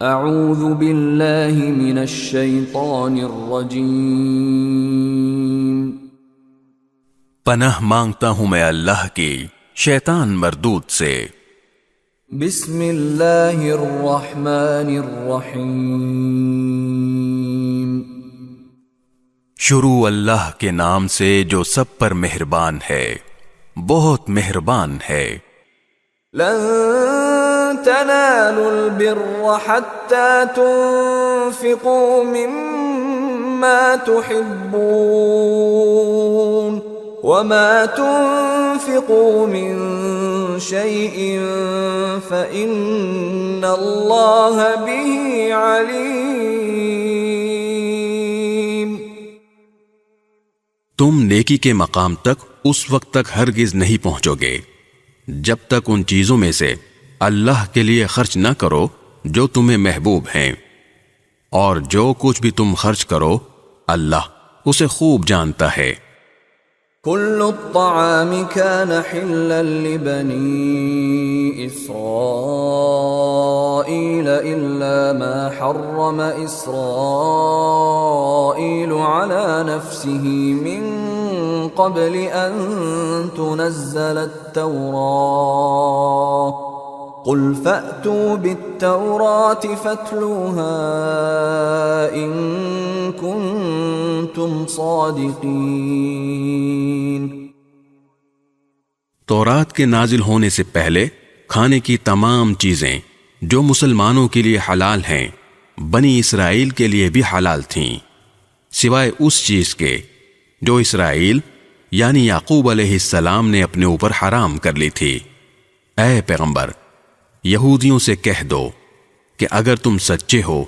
اعوذ باللہ من الشیطان الرجیم، پناہ مانگتا ہوں میں اللہ کی شیطان مردود سے۔ بسم اللہ الرحمن الرحیم، شروع اللہ کے نام سے جو سب پر مہربان ہے، بہت مہربان ہے۔ لن تنالوا البر حتى تنفقوا مما تحبون وما تنفقوا من شيء فإن الله به عليم۔ تم نیکی کے مقام تک اس وقت تک ہرگز نہیں پہنچو گے جب تک ان چیزوں میں سے اللہ کے لیے خرچ نہ کرو جو تمہیں محبوب ہیں، اور جو کچھ بھی تم خرچ کرو اللہ اسے خوب جانتا ہے۔ كل الطعام كان حلا لبني إسرائيل إلا ما حرم إسرائيل على نفسه من قبل أن تنزل التوراة قل فأتوا بالتوراة فاتلوها إن كنتم صادقين۔ تورات کے نازل ہونے سے پہلے کھانے کی تمام چیزیں جو مسلمانوں کے لیے حلال ہیں بنی اسرائیل کے لیے بھی حلال تھیں، سوائے اس چیز کے جو اسرائیل یعنی یعقوب علیہ السلام نے اپنے اوپر حرام کر لی تھی۔ اے پیغمبر، یہودیوں سے کہہ دو کہ اگر تم سچے ہو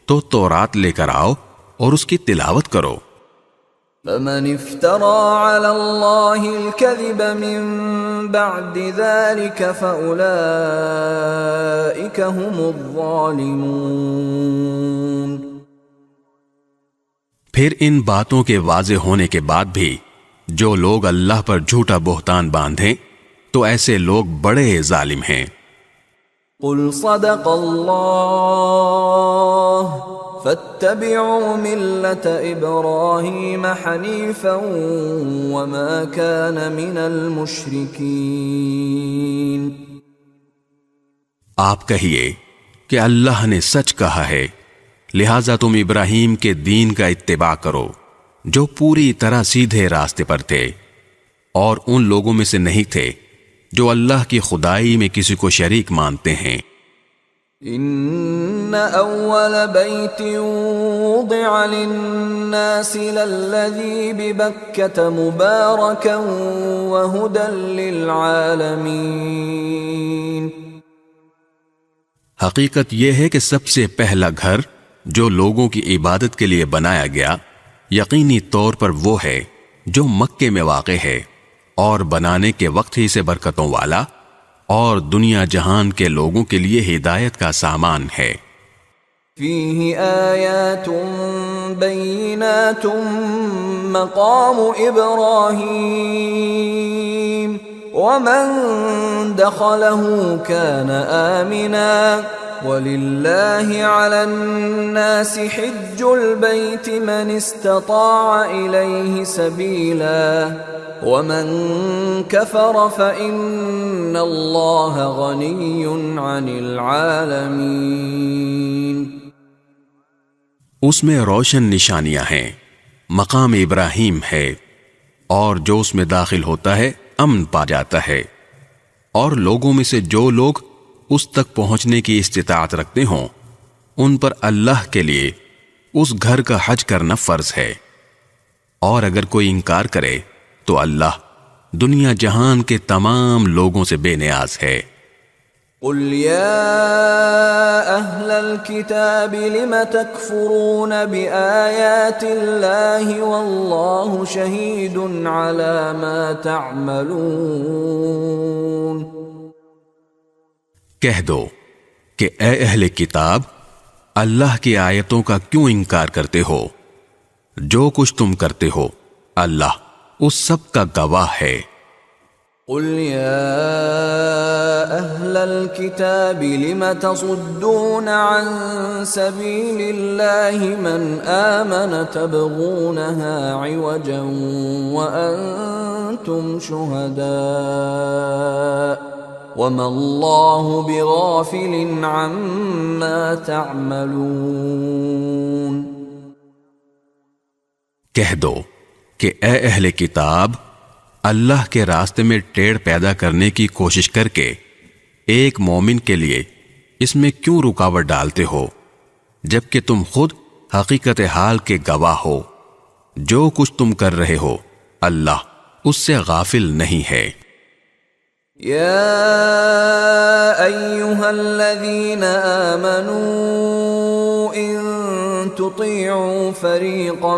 تو تورات لے کر آؤ اور اس کی تلاوت کرو۔ فمن افترى على الله الكذب من بعد ذلك فأولئك هم الظالمون۔ پھر ان باتوں کے واضح ہونے کے بعد بھی جو لوگ اللہ پر جھوٹا بہتان باندھیں تو ایسے لوگ بڑے ظالم ہیں۔ قل صدق اللہ فاتبعوا ملة ابراہیم حنیفا وما كان من المشرکین۔ آپ کہیے کہ اللہ نے سچ کہا ہے، لہذا تم ابراہیم کے دین کا اتباع کرو جو پوری طرح سیدھے راستے پر تھے، اور ان لوگوں میں سے نہیں تھے جو اللہ کی خدائی میں کسی کو شریک مانتے ہیں۔ ان اول بیت وضع للناس للذی ببکۃ مبارکا وہدی للعالمین۔ حقیقت یہ ہے کہ سب سے پہلا گھر جو لوگوں کی عبادت کے لیے بنایا گیا یقینی طور پر وہ ہے جو مکے میں واقع ہے، اور بنانے کے وقت ہی سے برکتوں والا اور دنیا جہان کے لوگوں کے لیے ہدایت کا سامان ہے۔ فیہ آیات بینات مقام ابراہیم ومن دخلہ کان آمنا وَلِلَّهِ عَلَى النَّاسِ حِجُّ الْبَيْتِ مَنِ اسْتَطَاعَ إِلَيْهِ سَبِيلًا وَمَن كَفَرَ فَإِنَّ اللَّهَ غَنِيٌّ عَنِ الْعَالَمِينَ۔ اس میں روشن نشانیاں ہیں، مقام ابراہیم ہے، اور جو اس میں داخل ہوتا ہے امن پا جاتا ہے، اور لوگوں میں سے جو لوگ اس تک پہنچنے کی استطاعت رکھتے ہوں ان پر اللہ کے لیے اس گھر کا حج کرنا فرض ہے، اور اگر کوئی انکار کرے تو اللہ دنیا جہان کے تمام لوگوں سے بے نیاز ہے۔ قل یا اہل الکتاب لم تکفرون بآیات اللہ واللہ شہید علی ما تعملون۔ کہہ دو کہ اے اہل کتاب، اللہ کی آیتوں کا کیوں انکار کرتے ہو؟ جو کچھ تم کرتے ہو اللہ اس سب کا گواہ ہے۔ قل يا أهل الكتاب لم تصدون عن سبيل الله من آمن تبغونها عوجا وأنتم شهداء وما الله بغافل عما تعملون۔ کہہ دو کہ اے اہل کتاب، اللہ کے راستے میں ٹیڑھ پیدا کرنے کی کوشش کر کے ایک مومن کے لیے اس میں کیوں رکاوٹ ڈالتے ہو، جبکہ تم خود حقیقت حال کے گواہ ہو۔ جو کچھ تم کر رہے ہو اللہ اس سے غافل نہیں ہے۔ یا ایہا الذین آمنوا ان تطیعوا فریقا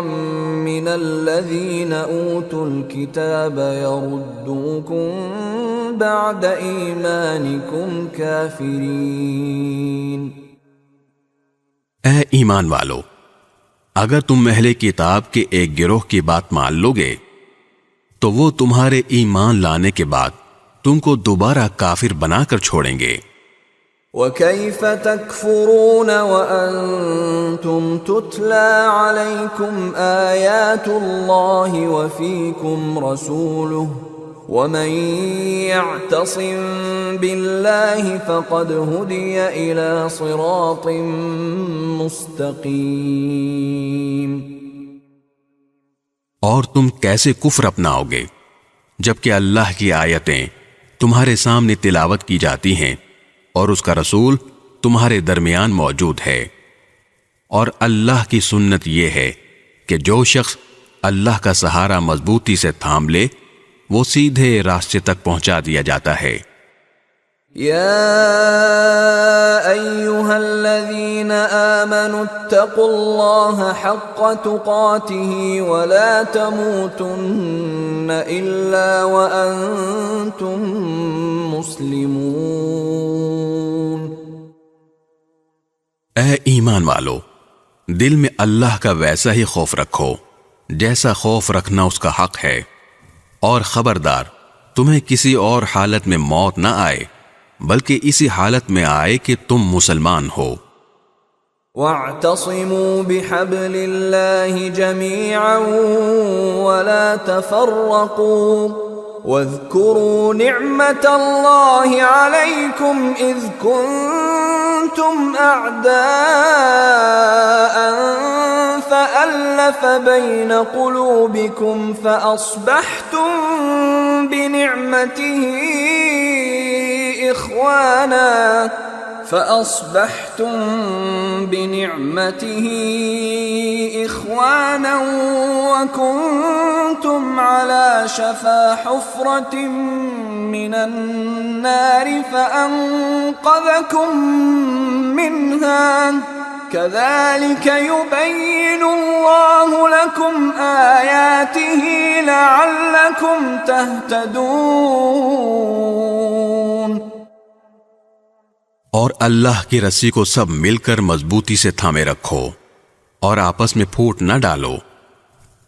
من الذین اوتوا الکتاب یردوکم بعد ایمانکم کافرین۔ اے ایمان والو، اگر تم اہل کتاب کے ایک گروہ کی بات مان لو گے تو وہ تمہارے ایمان لانے کے بعد تم کو دوبارہ کافر بنا کر چھوڑیں گے۔ وَكَيْفَ تَكْفُرُونَ وَأَنْتُمْ تُتْلَى عَلَيْكُمْ آيَاتُ اللَّهِ وَفِيكُمْ رَسُولُهُ وَمَنْ يَعْتَصِمْ بِاللَّهِ فَقَدْ هُدِيَ إِلَى صِرَاطٍ مُسْتَقِيمٍ۔ اور تم کیسے کفر اپناؤ گے جبکہ اللہ کی آیتیں تمہارے سامنے تلاوت کی جاتی ہیں اور اس کا رسول تمہارے درمیان موجود ہے۔ اور اللہ کی سنت یہ ہے کہ جو شخص اللہ کا سہارا مضبوطی سے تھام لے وہ سیدھے راستے تک پہنچا دیا جاتا ہے۔ یا ایہا الذین آمنوا اتقوا اللہ حق تقاتہ ولا تموتن الا وانتم مسلمون۔ اے ایمان والو، دل میں اللہ کا ویسا ہی خوف رکھو جیسا خوف رکھنا اس کا حق ہے، اور خبردار تمہیں کسی اور حالت میں موت نہ آئے بلکہ اسی حالت میں آئے کہ تم مسلمان ہو۔ وَاعْتَصِمُوا بِحَبْلِ اللَّهِ جَمِيعًا وَلَا تَفَرَّقُوا وَاذْكُرُوا نِعْمَةَ اللَّهِ عَلَيْكُمْ إِذْ كُنْتُمْ أَعْدَاءً فَأَلَّفَ بَيْنَ قُلُوبِكُمْ فَأَصْبَحْتُمْ بِنِعْمَتِهِ إخوانا وكنتم على شفا حفرة من النار فأنقذكم منها كذلك يبين الله لكم آياته لعلكم تهتدون۔ اور اللہ کی رسی کو سب مل کر مضبوطی سے تھامے رکھو اور آپس میں پھوٹ نہ ڈالو،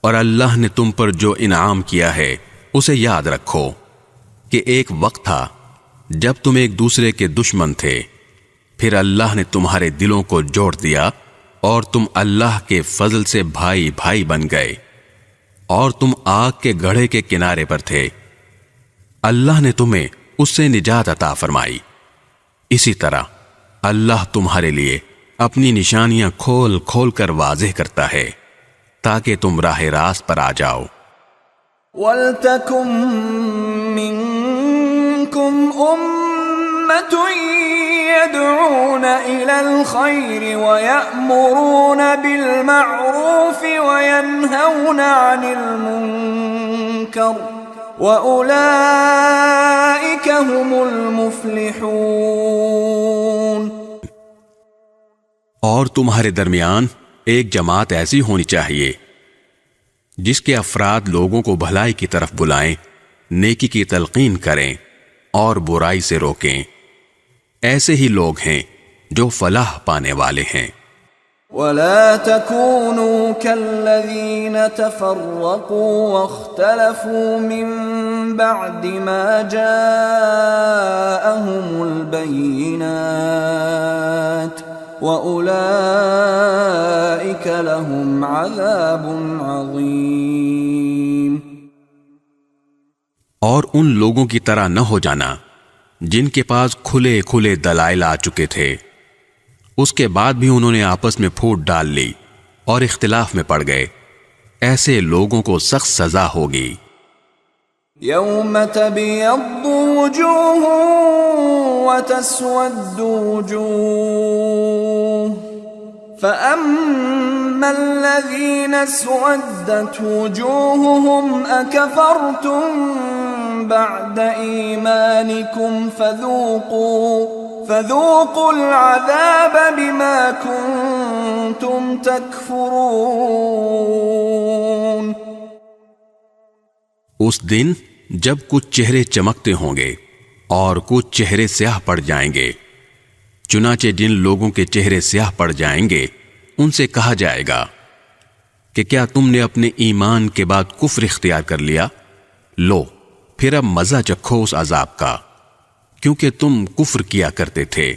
اور اللہ نے تم پر جو انعام کیا ہے اسے یاد رکھو کہ ایک وقت تھا جب تم ایک دوسرے کے دشمن تھے، پھر اللہ نے تمہارے دلوں کو جوڑ دیا اور تم اللہ کے فضل سے بھائی بھائی بن گئے، اور تم آگ کے گڑھے کے کنارے پر تھے، اللہ نے تمہیں اس سے نجات عطا فرمائی۔ اسی طرح اللہ تمہارے لیے اپنی نشانیاں کھول کھول کر واضح کرتا ہے تاکہ تم راہ راست پر آ جاؤ۔ وَلْتَكُن مِّنكُمْ أُمَّةٌ يَدْعُونَ إِلَى الْخَيْرِ وَيَأْمُرُونَ بِالْمَعْرُوفِ وَيَنْهَوْنَ عَنِ الْمُنكَرِ وَأُولَئِكَ هُمُ الْمُفْلِحُونَ۔ اور تمہارے درمیان ایک جماعت ایسی ہونی چاہیے جس کے افراد لوگوں کو بھلائی کی طرف بلائیں، نیکی کی تلقین کریں اور برائی سے روکیں۔ ایسے ہی لوگ ہیں جو فلاح پانے والے ہیں۔ ولا تكونوا كالذين تفرقوا واختلفوا من بعد ما جاءهم البينات وأولئك لهم عذاب عظيم۔ اور ان لوگوں کی طرح نہ ہو جانا جن کے پاس کھلے کھلے دلائل آ چکے تھے، اس کے بعد بھی انہوں نے آپس میں پھوٹ ڈال لی اور اختلاف میں پڑ گئے، ایسے لوگوں کو سخت سزا ہوگی۔ يوم تبيض وجوه وتسود وجوه فأما الذين اسودت وجوههم أكفرتم بعد إيمانكم فذوقوا العذاب بما كنتم تكفرون۔ اس دن جب کچھ چہرے چمکتے ہوں گے اور کچھ چہرے سیاہ پڑ جائیں گے، چنانچہ جن لوگوں کے چہرے سیاہ پڑ جائیں گے ان سے کہا جائے گا کہ کیا تم نے اپنے ایمان کے بعد کفر اختیار کر لیا؟ لو پھر اب مزہ چکھو اس عذاب کا، کیونکہ تم کفر کیا کرتے تھے۔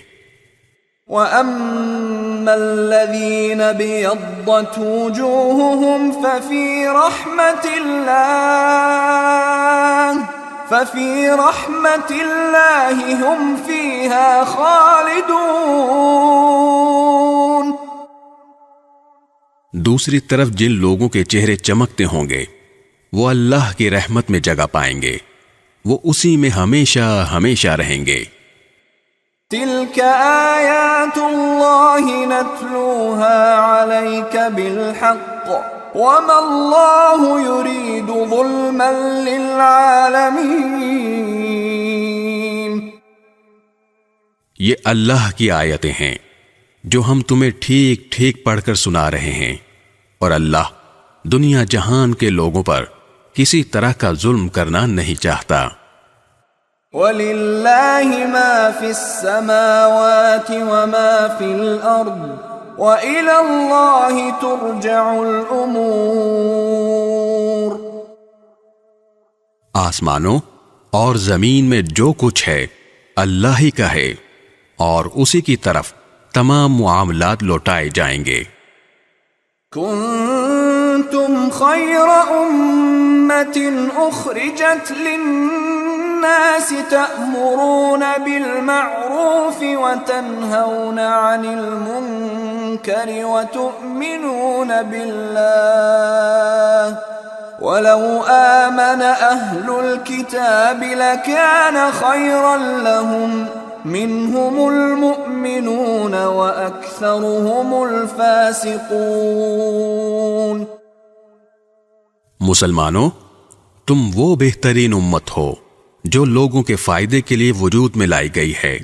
وَأَمَّا الَّذِينَ بِيَضَّتْ وُجُوهُهُمْ فَفِي رَحْمَةِ اللَّهِ هُمْ فِيهَا خَالِدُونَ۔ دوسری طرف جن لوگوں کے چہرے چمکتے ہوں گے وہ اللہ کی رحمت میں جگہ پائیں گے، وہ اسی میں ہمیشہ ہمیشہ رہیں گے۔ تِلْكَ آیاتُ اللَّهِ نَتْلُوهَا عَلَيْكَ بِالْحَقِّ وَمَا اللَّهُ يُرِيدُ ظُلْمًا لِّلْعَالَمِينَ۔ یہ اللہ کی آیتیں ہیں جو ہم تمہیں ٹھیک ٹھیک پڑھ کر سنا رہے ہیں، اور اللہ دنیا جہان کے لوگوں پر کسی طرح کا ظلم کرنا نہیں چاہتا۔ وَلِلَّهِ مَا فِي السَّمَاوَاتِ وَمَا فِي الْأَرْضِ وَإِلَى اللَّهِ تُرْجَعُ الْأُمُورُ۔ آسمانوں اور زمین میں جو کچھ ہے اللہ ہی کا ہے، اور اسی کی طرف تمام معاملات لوٹائے جائیں گے۔ كنتم خير أمة أخرجت للناس تأمرون بالمعروف وتنهون عن المنكر وتؤمنون بالله ولو آمن أهل الكتاب لكان خيرا لهم منهم المؤمنون وأكثرهم الفاسقون۔ مسلمانوں، تم وہ بہترین امت ہو جو لوگوں کے فائدے کے لیے وجود میں لائی گئی ہے۔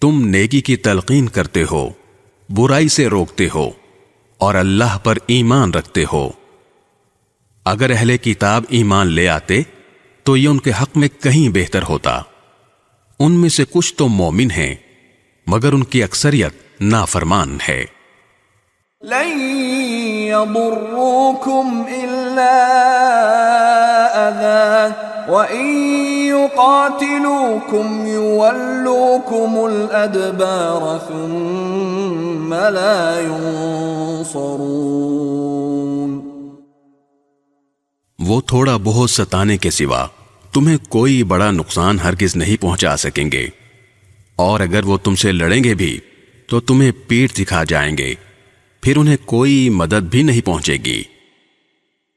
تم نیکی کی تلقین کرتے ہو، برائی سے روکتے ہو، اور اللہ پر ایمان رکھتے ہو۔ اگر اہل کتاب ایمان لے آتے تو یہ ان کے حق میں کہیں بہتر ہوتا۔ ان میں سے کچھ تو مومن ہیں مگر ان کی اکثریت نافرمان ہے۔ لن يضروكم إلا أذى وإن يقاتلوكم يولوكم الأدبار ثم لا ينصرون۔ وہ تھوڑا بہت ستانے کے سوا تمہیں کوئی بڑا نقصان ہرگز نہیں پہنچا سکیں گے، اور اگر وہ تم سے لڑیں گے بھی تو تمہیں پیٹھ دکھا جائیں گے، پھر انہیں کوئی مدد بھی نہیں پہنچے گی۔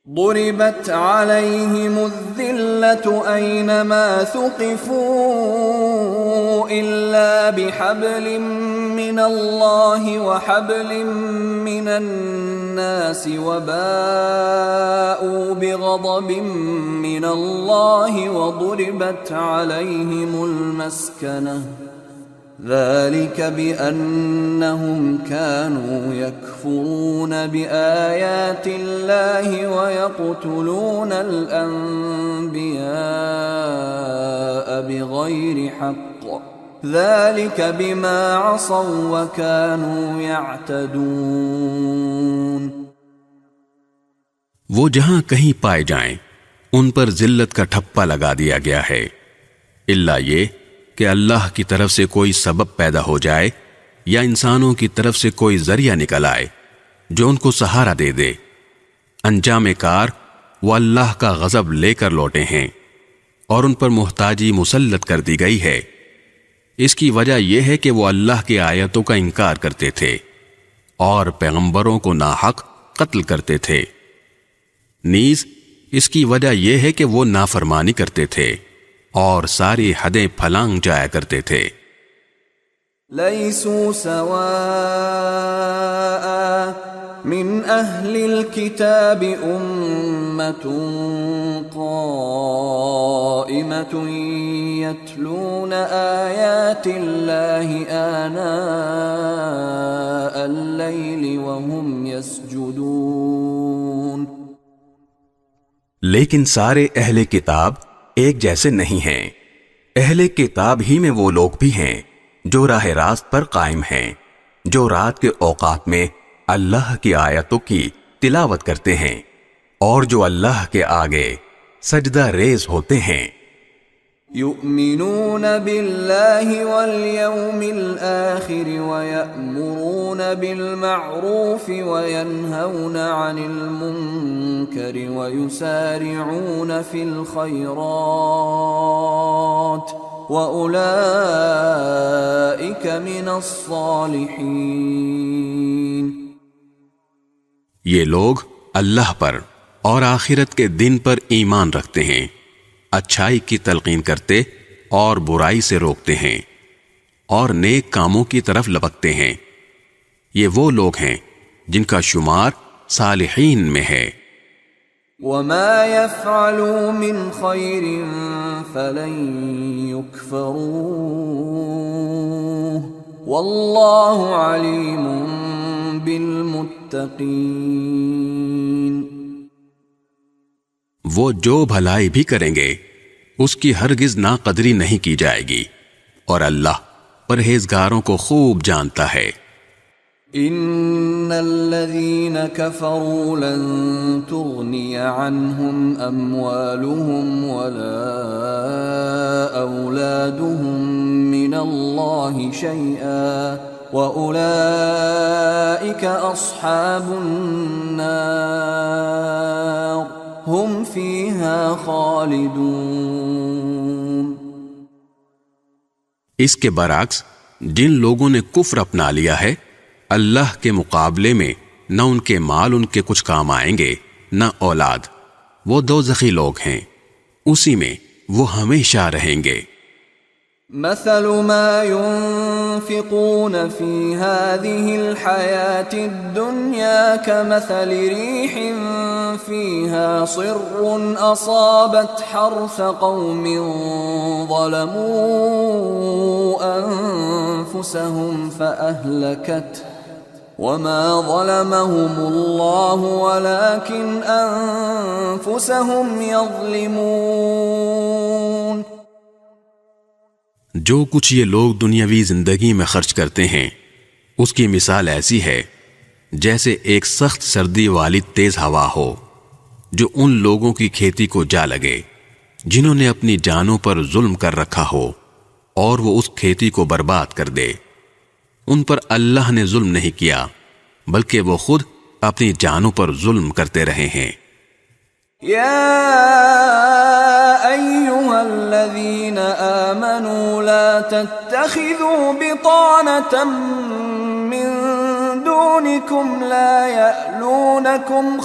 ضربت عليهم الذلة أينما ثقفوا إلا بحبل من الله وحبل من الناس وباءوا بغضب من الله وضربت عليهم المسكنة ذلك بأنهم كانوا يكفرون بآيات الله ويقتلون الأنبياء بغير حق ذلك بما عصوا وكانوا يعتدون۔ وہ جہاں کہیں پائے جائیں ان پر ذلت کا ٹھپا لگا دیا گیا ہے، الا یہ کہ اللہ کی طرف سے کوئی سبب پیدا ہو جائے یا انسانوں کی طرف سے کوئی ذریعہ نکل آئے جو ان کو سہارا دے دے۔ انجام کار وہ اللہ کا غضب لے کر لوٹے ہیں اور ان پر محتاجی مسلط کر دی گئی ہے۔ اس کی وجہ یہ ہے کہ وہ اللہ کی آیتوں کا انکار کرتے تھے اور پیغمبروں کو ناحق قتل کرتے تھے۔ نیز اس کی وجہ یہ ہے کہ وہ نافرمانی کرتے تھے اور ساری حدیں پھلانگ جایا کرتے تھے۔ لیسوا سواء من اہل الكتاب امة قائمة يتلون آیات اللہ آناء اللیل وهم يسجدون۔ لیکن سارے اہل کتاب ایک جیسے نہیں ہیں۔ اہل کتاب ہی میں وہ لوگ بھی ہیں جو راہ راست پر قائم ہیں، جو رات کے اوقات میں اللہ کی آیتوں کی تلاوت کرتے ہیں اور جو اللہ کے آگے سجدہ ریز ہوتے ہیں۔ یؤمنون باللہ والیوم الآخر ویأمرون بالمعروف وینہون عن المنکر ویسارعون فی الخیرات وَأُولَئِكَ مِنَ الصَّالِحِينَ۔ یہ لوگ اللہ پر اور آخرت کے دن پر ایمان رکھتے ہیں، اچھائی کی تلقین کرتے اور برائی سے روکتے ہیں اور نیک کاموں کی طرف لپکتے ہیں۔ یہ وہ لوگ ہیں جن کا شمار صالحین میں ہے۔ وَمَا يَفْعَلُوا مِنْ خَيْرٍ فَلَنْ يُكْفَرُوهُ وَاللَّهُ عَلِيمٌ بِالْمُتَّقِينَ۔ وہ جو بھلائی بھی کریں گے اس کی ہرگز ناقدری نہیں کی جائے گی اور اللہ پرہیزگاروں کو خوب جانتا ہے۔ ان الذين كفروا لن تغني عنهم اموالهم ولا اولادهم من الله شيئا واولئك اصحاب النار هم فيها خالدون۔ اس کے برعکس جن لوگوں نے کفر اپنا لیا ہے اللہ کے مقابلے میں نہ ان کے مال ان کے کچھ کام آئیں گے نہ اولاد، وہ دوزخی لوگ ہیں، اسی میں وہ ہمیشہ رہیں گے۔ مثل ما ينفقون في هذه الحياة الدنيا كمثل ريح فيها صر أصابت حرث قوم ظلموا أنفسهم فأهلكته وما ظلمهم الله ولكن أنفسهم يظلمون۔ جو کچھ یہ لوگ دنیاوی زندگی میں خرچ کرتے ہیں اس کی مثال ایسی ہے جیسے ایک سخت سردی والی تیز ہوا ہو جو ان لوگوں کی کھیتی کو جا لگے جنہوں نے اپنی جانوں پر ظلم کر رکھا ہو اور وہ اس کھیتی کو برباد کر دے۔ ان پر اللہ نے ظلم نہیں کیا بلکہ وہ خود اپنی جانوں پر ظلم کرتے رہے ہیں۔ یا ایھا الذین آمنوا لا تتخذوا بطانة من دونکم لا يألونكم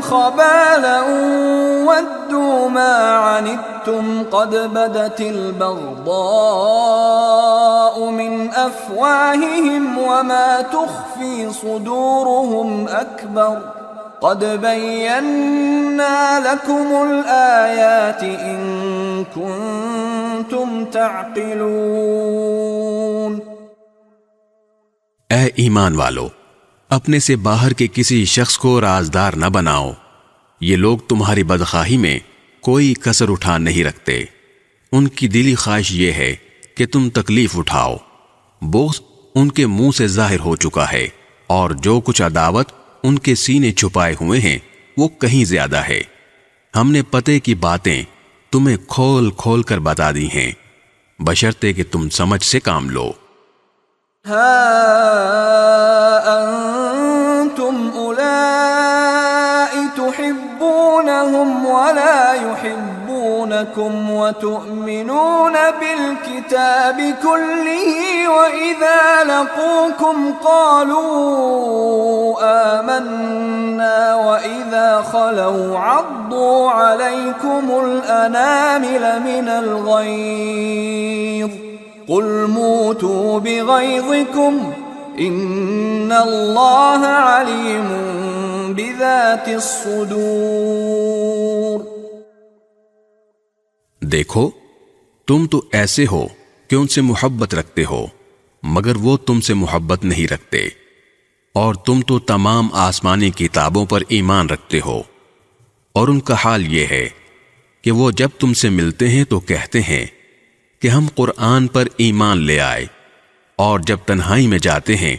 خبالا ودوا ما عنتم قد بدت البغضاء من أفواههم وما تخفي صدورهم أكبر قد بينا لكم الآيات إن كنتم تعقلون۔ اے ایمان والو، اپنے سے باہر کے کسی شخص کو رازدار نہ بناؤ، یہ لوگ تمہاری بدخواہی میں کوئی کسر اٹھا نہیں رکھتے ان کی دلی خواہش یہ ہے کہ تم تکلیف اٹھاؤ. بغض ان کے منہ سے ظاہر ہو چکا ہے اور جو کچھ عداوت ان کے سینے چھپائے ہوئے ہیں وہ کہیں زیادہ ہے. ہم نے پتے کی باتیں تمہیں کھول کھول کر بتا دی ہیں بشرطے کہ تم سمجھ سے کام لو. ها أنتم أولئك تحبونهم ولا يحبونكم وتؤمنون بالكتاب كله وإذا لقوكم قالوا آمنا وإذا خلوا عضوا عليكم الأنامل من الغيظ قل موتوا بغيظكم ان اللہ علیم بذات الصدور. دیکھو تم تو ایسے ہو کہ ان سے محبت رکھتے ہو مگر وہ تم سے محبت نہیں رکھتے، اور تم تو تمام آسمانی کتابوں پر ایمان رکھتے ہو، اور ان کا حال یہ ہے کہ وہ جب تم سے ملتے ہیں تو کہتے ہیں کہ ہم قرآن پر ایمان لے آئے، اور جب تنہائی میں جاتے ہیں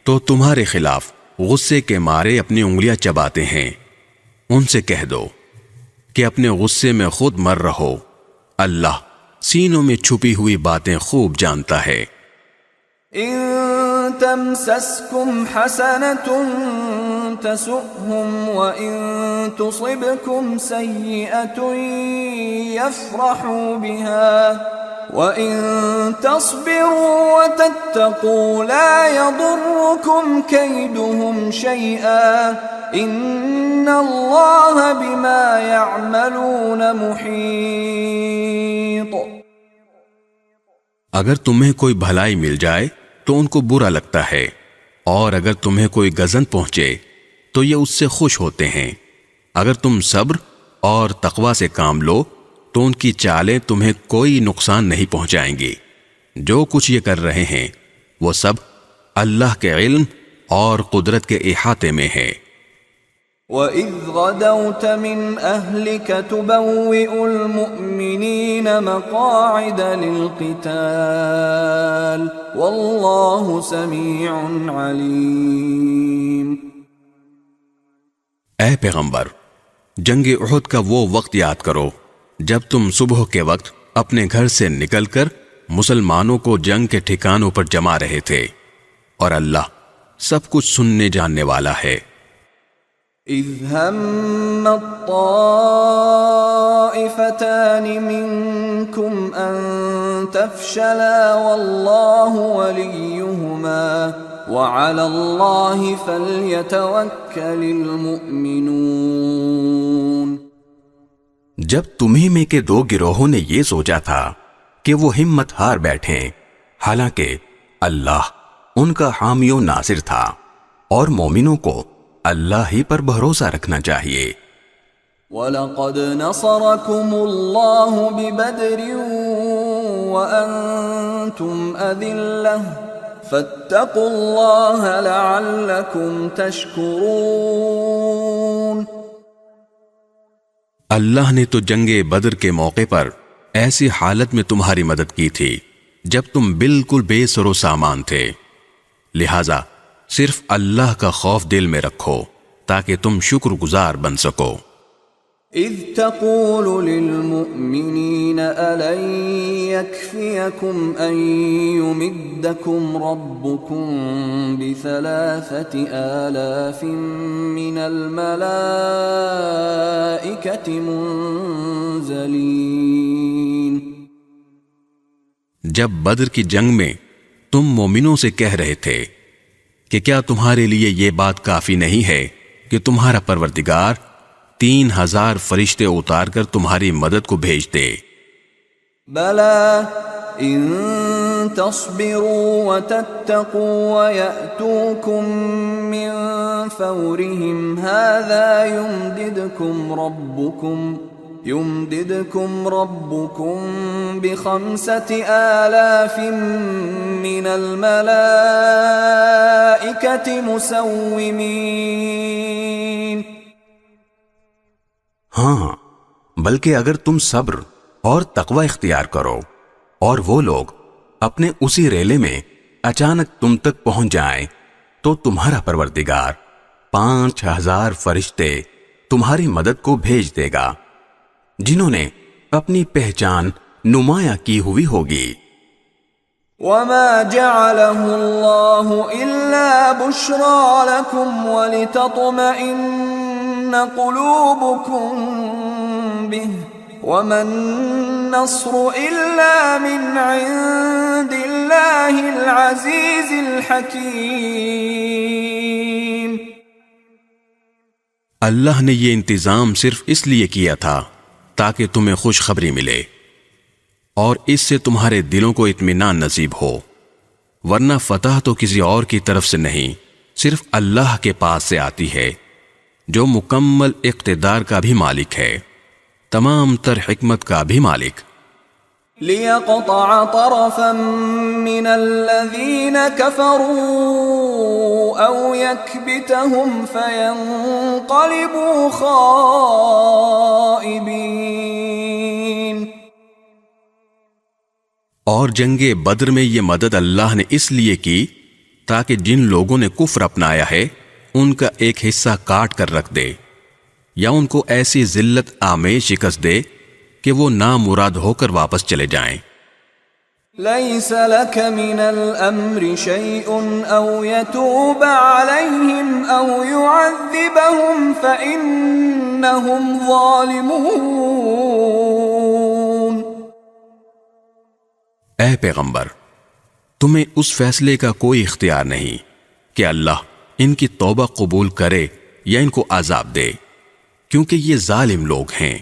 تو تمہارے خلاف غصے کے مارے اپنی انگلیاں چباتے ہیں. ان سے کہہ دو کہ اپنے غصے میں خود مر رہو، اللہ سینوں میں چھپی ہوئی باتیں خوب جانتا ہے. ان تمسسكم حسنة تسؤهم وإن تصبكم سيئة يفرحوا بها وَإِن تَصْبِرُوا وَتَتَّقُوا لَا يَضُرُّكُمْ كَيْدُهُمْ شَيْئًا إِنَّ اللَّهَ بِمَا يَعْمَلُونَ مُحِيطٌ. اگر تمہیں کوئی بھلائی مل جائے تو ان کو برا لگتا ہے، اور اگر تمہیں کوئی غضب پہنچے تو یہ اس سے خوش ہوتے ہیں. اگر تم صبر اور تقوی سے کام لو تو ان کی چالیں تمہیں کوئی نقصان نہیں پہنچائیں گی. جو کچھ یہ کر رہے ہیں وہ سب اللہ کے علم اور قدرت کے احاطے میں ہے. وَإِذْ غَدَوْتَ مِنْ أَهْلِكَ تُبَوِّئُ الْمُؤْمِنِينَ مَقَاعِدَ لِلْقِتَالِ وَاللَّهُ سَمِيعٌ عَلِيمٌ. اے پیغمبر، جنگ احد کا وہ وقت یاد کرو جب تم صبح کے وقت اپنے گھر سے نکل کر مسلمانوں کو جنگ کے ٹھکانوں پر جما رہے تھے، اور اللہ سب کچھ سننے جاننے والا ہے. اذ هم الطائفتان منكم ان تفشلا والله وليهما وعلى الله فليتوكل المؤمنون. جب تمہیں میں کے دو گروہوں نے یہ سوچا تھا کہ وہ ہمت ہار بیٹھیں، حالانکہ اللہ ان کا حامی و ناصر تھا، اور مومنوں کو اللہ ہی پر بھروسہ رکھنا چاہیے. وَلَقَدْ نَصَرَكُمُ اللَّهُ بِبَدْرٍ وَأَنْتُمْ أَذِلَّةٌ فَاتَّقُوا اللَّهَ لَعَلَّكُمْ تَشْكُرُونَ. اللہ نے تو جنگ بدر کے موقع پر ایسی حالت میں تمہاری مدد کی تھی جب تم بالکل بے سر و سامان تھے، لہذا صرف اللہ کا خوف دل میں رکھو تاکہ تم شکر گزار بن سکو. اذ تقول للمؤمنین ألن يكفيكم ان يمدكم ربكم ب3,000 من الملائكة منزلین. جب بدر کی جنگ میں تم مومنوں سے کہہ رہے تھے کہ کیا تمہارے لیے یہ بات کافی نہیں ہے کہ تمہارا پروردگار 3,000 فرشتے اتار کر تمہاری مدد کو بھیج دے؟ بلا ان تصبروا وتتقوا ويأتوكم من فورهم هذا يمددكم ربكم ب5,000 من الملائكة مسومين. ہاں، بلکہ اگر تم صبر اور تقوی اختیار کرو، اور وہ لوگ اپنے اسی ریلے میں اچانک تم تک پہنچ جائیں تو تمہارا پروردگار 5000 فرشتے تمہاری مدد کو بھیج دے گا، جنہوں نے اپنی پہچان نمایاں کی ہوئی ہوگی۔ وما جعله الله إلا بشرى لكم ولتطمئن قلوبكم به وما النصر إلا من عند الله العزيز الحكيم۔ اللہ نے یہ انتظام صرف اس لیے کیا تھا تاکہ تمہیں خوشخبری ملے اور اس سے تمہارے دلوں کو اطمینان نصیب ہو، ورنہ فتح تو کسی اور کی طرف سے نہیں، صرف اللہ کے پاس سے آتی ہے جو مکمل اقتدار کا بھی مالک ہے، تمام تر حکمت کا بھی مالک۔ لِيَقْطَعَ طَرَفًا مِّنَ الَّذِينَ كَفَرُوا أَوْ يَكْبِتَهُمْ فَيَنقَلِبُوا خَائِبِينَ۔ اور جنگ بدر میں یہ مدد اللہ نے اس لیے کی تاکہ جن لوگوں نے کفر اپنایا ہے ان کا ایک حصہ کاٹ کر رکھ دے، یا ان کو ایسی ذلت آمیز شکست دے کہ وہ نامراد ہو کر واپس چلے جائیں۔ لَيْسَ لَكَ مِنَ الْأَمْرِ شَيْءٌ أَوْ يَتُوبَ عَلَيْهِمْ أَوْ يُعَذِّبَهُمْ فَإِنَّهُمْ ظَالِمُونَ۔ اے پیغمبر، تمہیں اس فیصلے کا کوئی اختیار نہیں کہ اللہ ان کی توبہ قبول کرے یا ان کو عذاب دے، کیونکہ یہ ظالم لوگ ہیں۔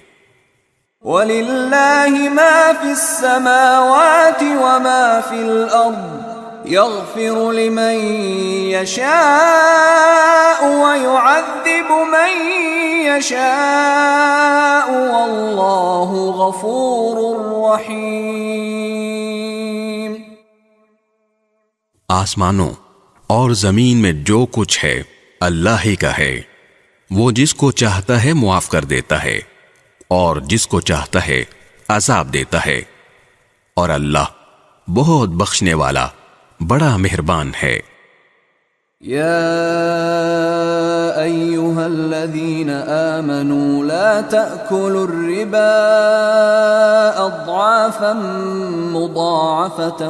وَلِلَّهِ مَا فِي السَّمَاوَاتِ وَمَا فِي الْأَرْضِ يَغْفِرُ لِمَن يَشَاءُ وَيُعَذِّبُ مَن يَشَاءُ وَاللَّهُ غَفُورٌ رَّحِيمٌ۔ آسمانوں اور زمین میں جو کچھ ہے اللہ ہی کا ہے، وہ جس کو چاہتا ہے معاف کر دیتا ہے اور جس کو چاہتا ہے عذاب دیتا ہے، اور اللہ بہت بخشنے والا بڑا مہربان ہے۔ یا ایہا الذین آمنوا لا تأکلوا الربا اضعافا مضاعفة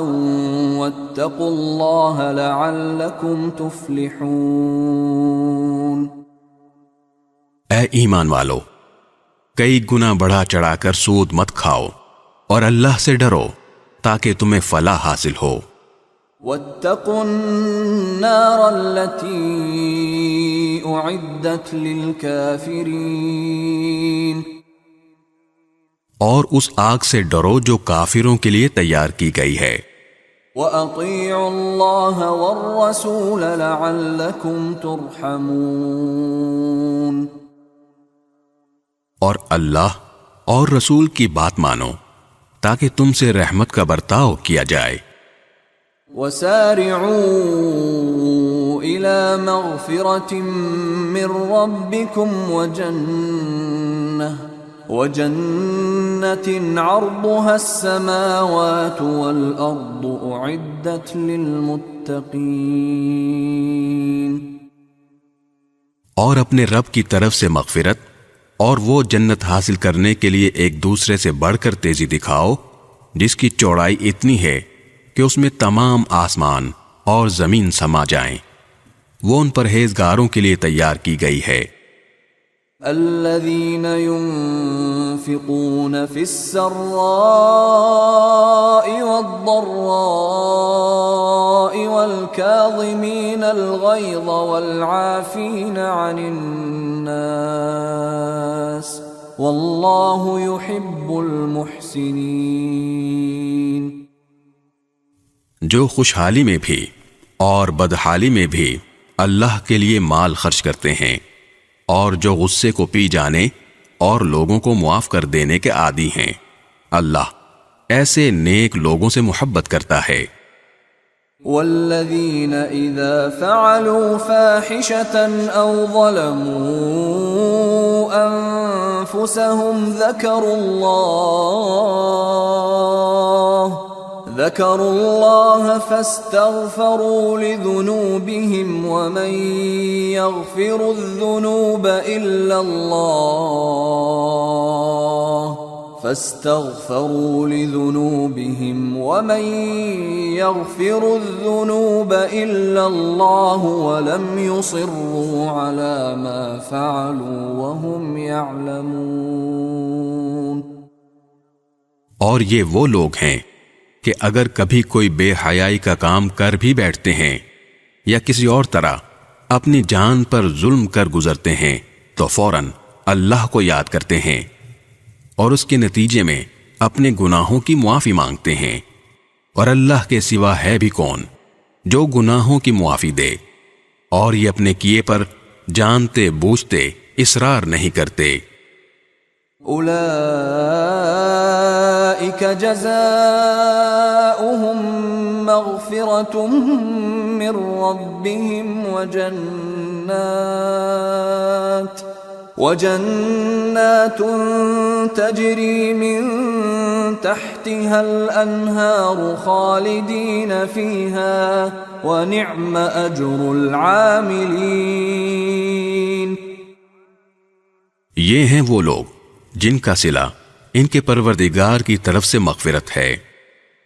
واتقوا اللہ لعلکم تفلحون۔ اے ایمان والو، کئی گنا بڑھا چڑھا کر سود مت کھاؤ اور اللہ سے ڈرو تاکہ تمہیں فلاح حاصل ہو۔ واتقوا النار التي اعدت للكافرين۔ اور اس آگ سے ڈرو جو کافروں کے لیے تیار کی گئی ہے۔ وَأَطِيعُوا اللَّهَ وَالرَّسُولَ لَعَلَّكُمْ تُرْحَمُونَ۔ اور اللہ اور رسول کی بات مانو تاکہ تم سے رحمت کا برتاؤ کیا جائے۔ وَسَارِعُوا إِلَى مَغْفِرَةٍ مِّن رَّبِّكُمْ وَجَنَّةٍ عَرْضُهَا السَّمَاوَاتُ وَالْأَرْضُ أُعِدَّتْ لِلْمُتَّقِينَ۔ اور اپنے رب کی طرف سے مغفرت اور وہ جنت حاصل کرنے کے لیے ایک دوسرے سے بڑھ کر تیزی دکھاؤ جس کی چوڑائی اتنی ہے کہ اس میں تمام آسمان اور زمین سما جائیں، وہ ان پرہیزگاروں کے لیے تیار کی گئی ہے۔ الذين ينفقون في السراء والضراء والكاظمين الغيظ والعافين عن الناس والله يحب المحسنين۔ جو خوشحالی میں بھی اور بدحالی میں بھی اللہ کے لیے مال خرچ کرتے ہیں، اور جو غصے کو پی جانے اور لوگوں کو معاف کر دینے کے عادی ہیں، اللہ ایسے نیک لوگوں سے محبت کرتا ہے۔ والذین اذا فعلوا فاحشة او ظلموا أنفسهم ذكروا الله فاستغفروا لذنوبهم ومن يغفر الذنوب إلا الله فاستغفروا لذنوبهم ومن يغفر الذنوب إلا الله ولم يصروا على ما فعلوا وهم يعلمون۔ اور یہ وہ لوگ ہیں کہ اگر کبھی کوئی بے حیائی کا کام کر بھی بیٹھتے ہیں یا کسی اور طرح اپنی جان پر ظلم کر گزرتے ہیں تو فوراً اللہ کو یاد کرتے ہیں اور اس کے نتیجے میں اپنے گناہوں کی معافی مانگتے ہیں، اور اللہ کے سوا ہے بھی کون جو گناہوں کی معافی دے، اور یہ اپنے کیے پر جانتے بوجھتے اصرار نہیں کرتے۔ اولئک جزاؤہم مغفرۃ من ربہم وجنات تجری من تحتها الانہار خالدین فیہا ونعم اجر العاملین۔ یہ ہیں وہ لوگ جن کا صلہ ان کے پروردگار کی طرف سے مغفرت ہے،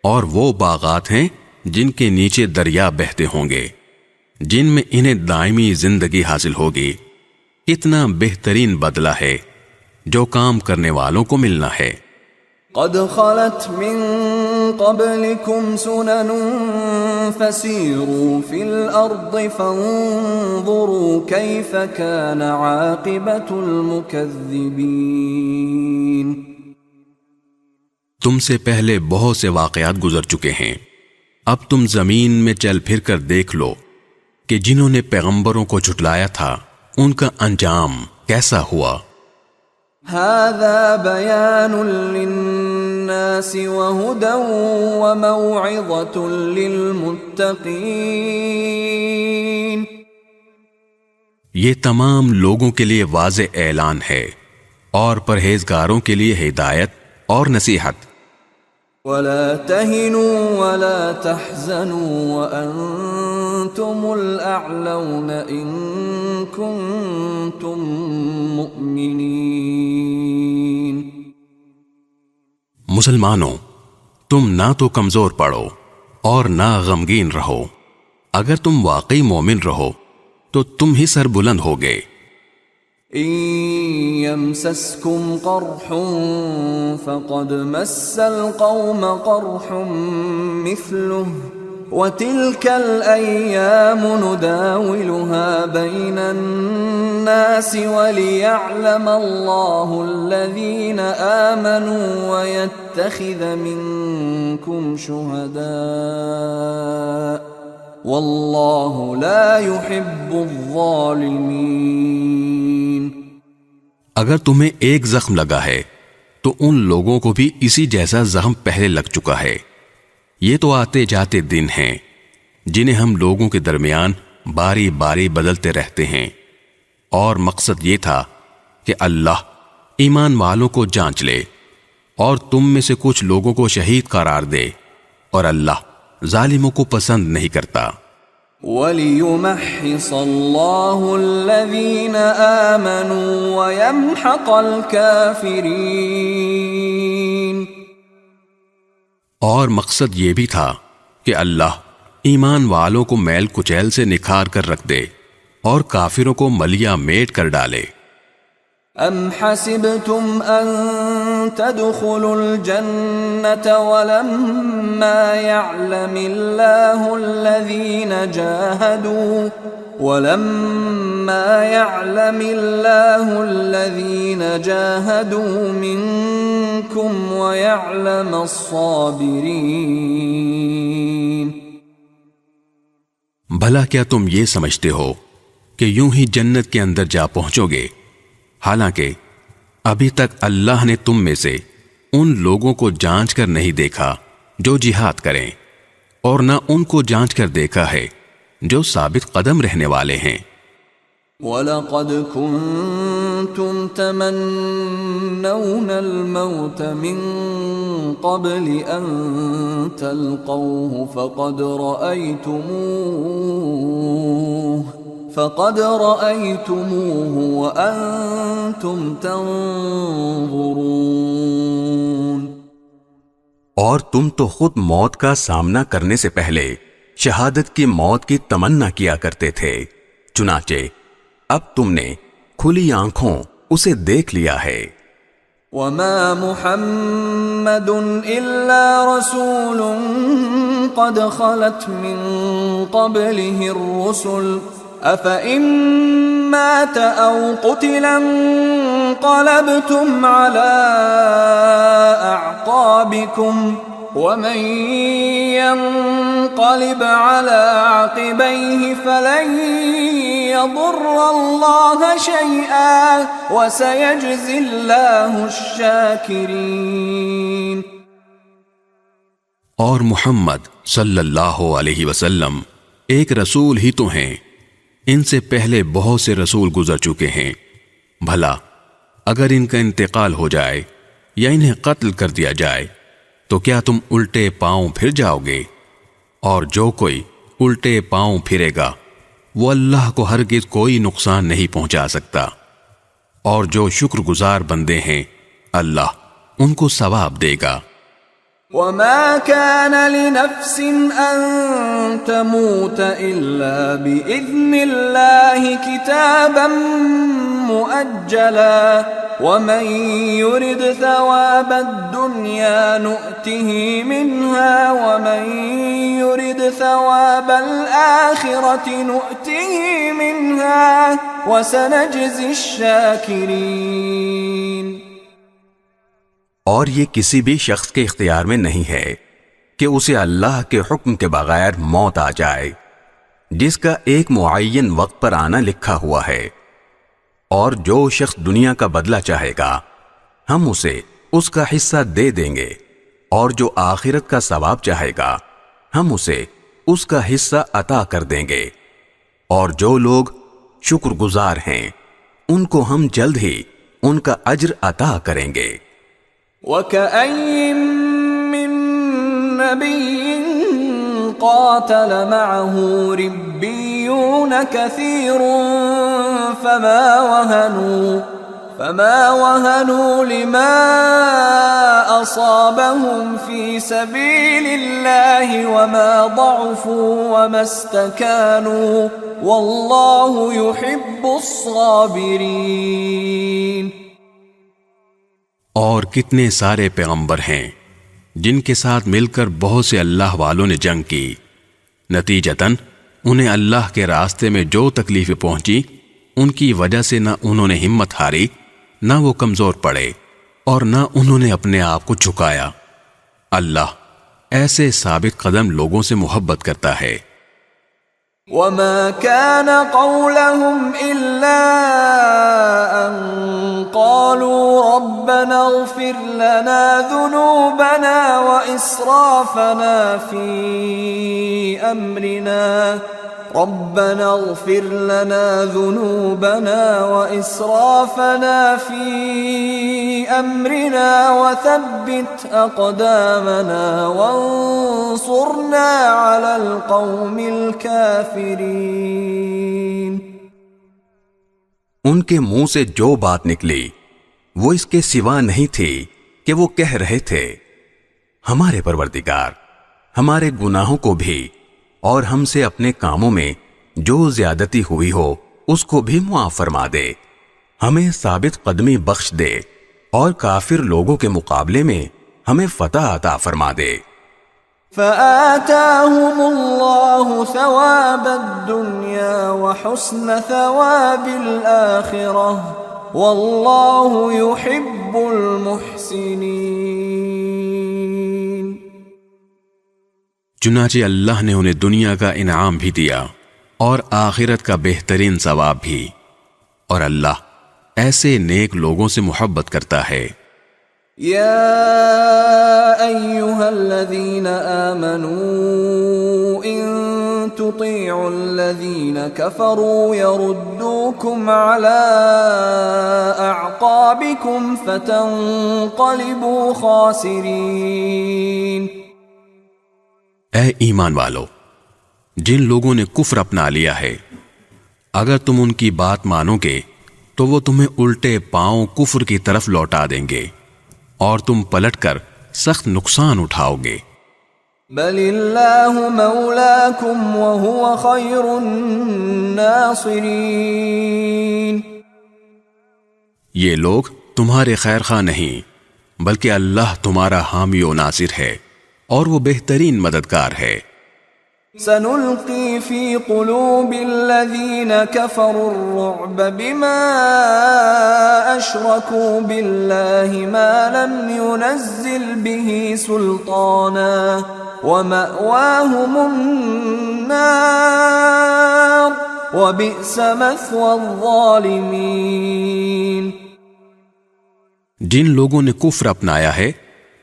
اور وہ باغات ہیں جن کے نیچے دریا بہتے ہوں گے، جن میں انہیں دائمی زندگی حاصل ہوگی۔ کتنا بہترین بدلہ ہے جو کام کرنے والوں کو ملنا ہے۔ قد خلت من قبلكم سنن فسيروا في الأرض فانظروا كيف كان عاقبة المكذبين۔ تم سے پہلے بہت سے واقعات گزر چکے ہیں، اب تم زمین میں چل پھر کر دیکھ لو کہ جنہوں نے پیغمبروں کو جھٹلایا تھا ان کا انجام کیسا ہوا۔ هذا بيان للناس وهدى وموعظة للمتقين۔ یہ تمام لوگوں کے لیے واضح اعلان ہے اور پرہیزگاروں کے لیے ہدایت اور نصیحت۔ ولا تهنوا ولا تحزنوا وأنتم الأعلون إن كنتم مؤمنين۔ مسلمانوں، تم نہ تو کمزور پڑو اور نہ غمگین رہو، اگر تم واقعی مومن رہو تو تم ہی سر بلند ہوگے۔ إن يمسسكم قرح فقد مس القوم قرح مثله وتلك الأيام نداولها بين الناس وليعلم الله الذين آمنوا ويتخذ منكم شهداء والله لا يحب الظالمين۔ اگر تمہیں ایک زخم لگا ہے تو ان لوگوں کو بھی اسی جیسا زخم پہلے لگ چکا ہے۔ یہ تو آتے جاتے دن ہیں جنہیں ہم لوگوں کے درمیان باری باری بدلتے رہتے ہیں، اور مقصد یہ تھا کہ اللہ ایمان والوں کو جانچ لے اور تم میں سے کچھ لوگوں کو شہید قرار دے، اور اللہ ظالموں کو پسند نہیں کرتا۔ وَلِيُمَحِّصَ اللَّهُ الَّذِينَ آمَنُوا وَيَمْحَقَ الْكَافِرِينَ۔ اور مقصد یہ بھی تھا کہ اللہ ایمان والوں کو میل کچیل سے نکھار کر رکھ دے اور کافروں کو ملیا میٹ کر ڈالے۔ ام حسبتم ان تدخلوا الجنة ولما يعلم الله الذين جاهدوا منكم ويعلم الصابرين۔ بھلا کیا تم یہ سمجھتے ہو کہ یوں ہی جنت کے اندر جا پہنچو گے، حالانکہ ابھی تک اللہ نے تم میں سے ان لوگوں کو جانچ کر نہیں دیکھا جو جہاد کریں، اور نہ ان کو جانچ کر دیکھا ہے جو ثابت قدم رہنے والے ہیں۔ وَلَقَدْ كُنْتُمْ تَمَنَّوْنَ الْمَوْتَ مِنْ قَبْلِ أَنْ تَلْقَوْهُ فَقَدْ رَأَيْتُمُوهُ وَأَنْتُمْ تَنْظُرُونَ۔ اور تم تو خود موت کا سامنا کرنے سے پہلے شہادت کی موت کی تمنا کیا کرتے تھے، چنانچہ اب تم نے کھلی آنکھوں اسے دیکھ لیا ہے۔ وَمَا مُحَمَّدٌ إِلَّا رَسُولٌ قَدْ خَلَتْ مِن قَبْلِهِ الرُّسُلُ أَفَإِن مَّاتَ أَوْ قُتِلَ انقَلَبْتُمْ عَلَىٰ أَعْقَابِكُمْ وَمَن يَنقَلِبْ عَلَىٰ عَقِبَيْهِ فَلَن يَضُرَّ اللَّهَ شَيْئًا وَسَيَجْزِي اللَّهُ الشَّاكِرِينَ۔ اور محمد صلی اللہ علیہ وسلم ایک رسول ہی تو ہیں، ان سے پہلے بہت سے رسول گزر چکے ہیں، بھلا اگر ان کا انتقال ہو جائے یا انہیں قتل کر دیا جائے تو کیا تم الٹے پاؤں پھر جاؤ گے؟ اور جو کوئی الٹے پاؤں پھرے گا وہ اللہ کو ہرگز کوئی نقصان نہیں پہنچا سکتا، اور جو شکر گزار بندے ہیں اللہ ان کو ثواب دے گا۔ وَمَا كَانَ لِنَفْسٍ أَن تَمُوتَ إِلَّا بِإِذْنِ اللَّهِ كِتَابًا مُؤَجَّلًا وَمَن يُرِدْ ثَوَابَ الدُّنْيَا نُؤْتِهِ مِنْهَا وَمَن يُرِدْ ثَوَابَ الْآخِرَةِ نُؤْتِهِ مِنْهَا وَسَنَجْزِي الشَّاكِرِينَ۔ اور یہ کسی بھی شخص کے اختیار میں نہیں ہے کہ اسے اللہ کے حکم کے بغیر موت آ جائے، جس کا ایک معین وقت پر آنا لکھا ہوا ہے، اور جو شخص دنیا کا بدلہ چاہے گا ہم اسے اس کا حصہ دے دیں گے، اور جو آخرت کا ثواب چاہے گا ہم اسے اس کا حصہ عطا کر دیں گے، اور جو لوگ شکر گزار ہیں ان کو ہم جلد ہی ان کا اجر عطا کریں گے۔ وَكَأَيِّن مِّن نَّبِيٍّ قَاتَلَ مَعَهُ رِبِّيُّونَ كَثِيرٌ فَمَا وَهَنُوا لِمَا أَصَابَهُمْ فِي سَبِيلِ اللَّهِ وَمَا ضَعُفُوا وَمَا اسْتَكَانُوا وَاللَّهُ يُحِبُّ الصَّابِرِينَ۔ اور کتنے سارے پیغمبر ہیں جن کے ساتھ مل کر بہت سے اللہ والوں نے جنگ کی، نتیجتاً انہیں اللہ کے راستے میں جو تکلیفیں پہنچی ان کی وجہ سے نہ انہوں نے ہمت ہاری، نہ وہ کمزور پڑے، اور نہ انہوں نے اپنے آپ کو جھکایا۔ اللہ ایسے ثابت قدم لوگوں سے محبت کرتا ہے۔ وَمَا كَانَ قَوْلَهُمْ إِلَّا أَن قَالُوا رَبَّنَا اغْفِرْ لَنَا ذُنُوبَنَا وَإِسْرَافَنَا فِي أَمْرِنَا رَبَّنَا اغْفِرْ لَنَا ذُنُوبَنَا وَإِسْرَافَنَا فِي أَمْرِنَا وَثَبِّتْ أَقْدَامَنَا وَانصُرْنَا عَلَى الْقَوْمِ الْكَافِرِينَ۔ ان کے منہ سے جو بات نکلی وہ اس کے سوا نہیں تھی کہ وہ کہہ رہے تھے، ہمارے پروردگار ہمارے گناہوں کو بھی اور ہم سے اپنے کاموں میں جو زیادتی ہوئی ہو اس کو بھی معاف فرما دے، ہمیں ثابت قدمی بخش دے، اور کافر لوگوں کے مقابلے میں ہمیں فتح عطا فرما دے۔ فآتاهم الله ثواب الدنيا وحسن ثواب الآخرة والله يحب المحسنين۔ چنانچہ اللہ نے انہیں دنیا کا انعام بھی دیا اور آخرت کا بہترین ثواب بھی، اور اللہ ایسے نیک لوگوں سے محبت کرتا ہے۔ یا ایھا الذین آمنوا ان تطيعوا الذين كفروا يردوكم على أعقابكم فتنقلبوا خاسرين۔ اے ایمان والو، جن لوگوں نے کفر اپنا لیا ہے، اگر تم ان کی بات مانو گے تو وہ تمہیں الٹے پاؤں کفر کی طرف لوٹا دیں گے اور تم پلٹ کر سخت نقصان اٹھاؤ گے۔ بل اللہ مولاکم وہو خیر الناصرین۔ یہ لوگ تمہارے خیر خواہ نہیں بلکہ اللہ تمہارا حامی و ناصر ہے اور وہ بہترین مددگار ہے۔ سنلقی فی قلوب الذین کفروا الرعب بما اشرکوا باللہ ما لم ينزل به سلطانا ومأواهم النار وبئس مثوى الظالمین۔ جن لوگوں نے کفر اپنایا ہے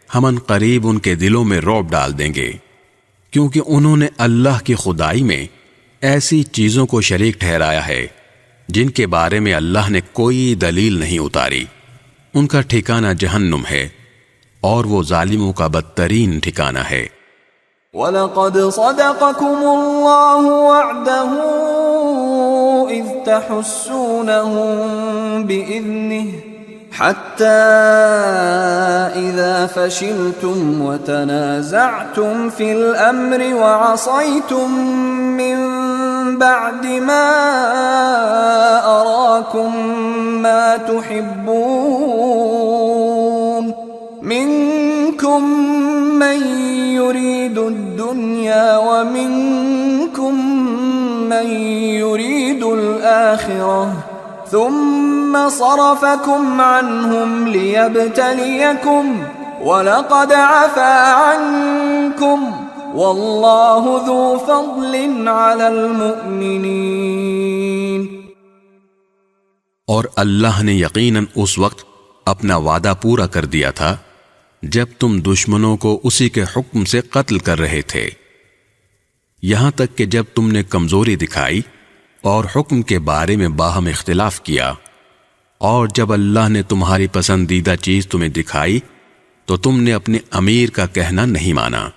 ہم ان قریب ان کے دلوں میں رعب ڈال دیں گے، کیونکہ انہوں نے اللہ کی خدائی میں ایسی چیزوں کو شریک ٹھہرایا ہے جن کے بارے میں اللہ نے کوئی دلیل نہیں اتاری۔ ان کا ٹھکانہ جہنم ہے اور وہ ظالموں کا بدترین ٹھکانہ ہے۔ وَلَقَدْ صَدَقَكُمُ اللَّهُ وَعْدَهُ إِذْ تَحُسُّونَهُم بِإِذْنِهِ حَتَّى إِذَا فَشِلْتُمْ وَتَنَازَعْتُمْ فِي الْأَمْرِ وَعَصَيْتُمْ مِنْ بَعْدِ مَا أَرَاكُمْ مَا تُحِبُّونَ مِنْكُمْ مَنْ يُرِيدُ الدُّنْيَا وَمِنْكُمْ مَنْ يُرِيدُ الْآخِرَةَ ثم صرفكم عنهم ليبتليكم ولقد عفا عنكم والله ذو فضل على المؤمنين۔ اور اللہ نے یقیناً اس وقت اپنا وعدہ پورا کر دیا تھا جب تم دشمنوں کو اسی کے حکم سے قتل کر رہے تھے، یہاں تک کہ جب تم نے کمزوری دکھائی اور حکم کے بارے میں باہم اختلاف کیا، اور جب اللہ نے تمہاری پسندیدہ چیز تمہیں دکھائی تو تم نے اپنے امیر کا کہنا نہیں مانا۔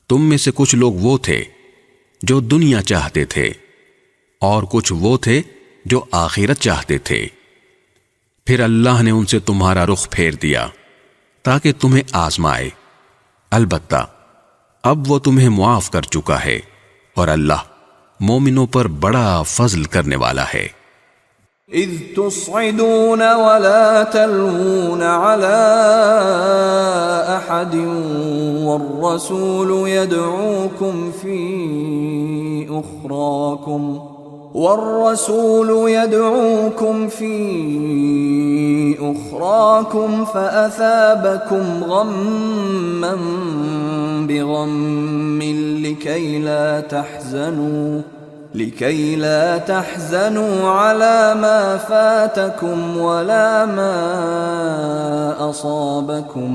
تم میں سے کچھ لوگ وہ تھے جو دنیا چاہتے تھے اور کچھ وہ تھے جو آخرت چاہتے تھے، پھر اللہ نے ان سے تمہارا رخ پھیر دیا تاکہ تمہیں آزمائے، البتہ اب وہ تمہیں معاف کر چکا ہے اور اللہ مومنوں پر بڑا فضل کرنے والا ہے۔ اذ تصعدون ولا تلوون على احد والرسول يدعوكم في أخراكم فأثابكم غما بغم لكي لا تحزنوا على ما فاتكم ولا ما أصابكم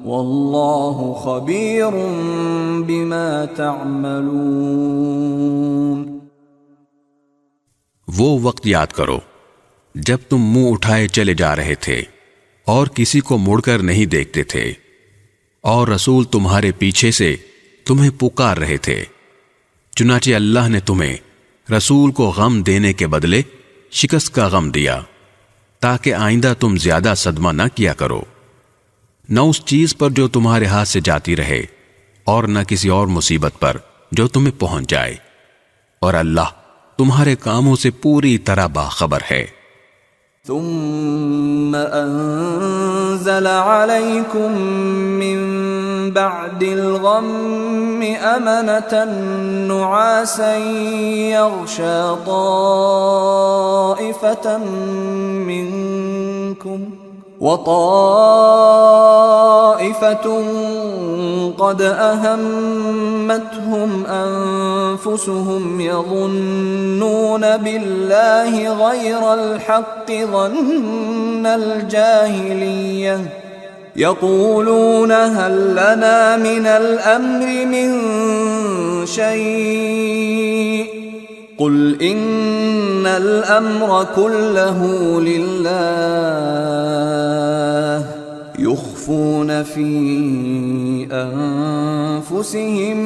والله خبير بما تعملون۔ وہ وقت یاد کرو جب تم منہ اٹھائے چلے جا رہے تھے اور کسی کو مڑ کر نہیں دیکھتے تھے، اور رسول تمہارے پیچھے سے تمہیں پکار رہے تھے، چنانچہ اللہ نے تمہیں رسول کو غم دینے کے بدلے شکست کا غم دیا تاکہ آئندہ تم زیادہ صدمہ نہ کیا کرو، نہ اس چیز پر جو تمہارے ہاتھ سے جاتی رہے اور نہ کسی اور مصیبت پر جو تمہیں پہنچ جائے، اور اللہ تمہارے کاموں سے پوری طرح باخبر ہے۔ ثم انزل عليكم من بعد الغم امنة نعاسا يغشى طائفة منكم وطائفة قد أهمتهم أنفسهم يظنون بالله غير الحق ظن الجاهلية يقولون هل لنا من الأمر من شيء قل إن الأمر كله لله يخفون في أنفسهم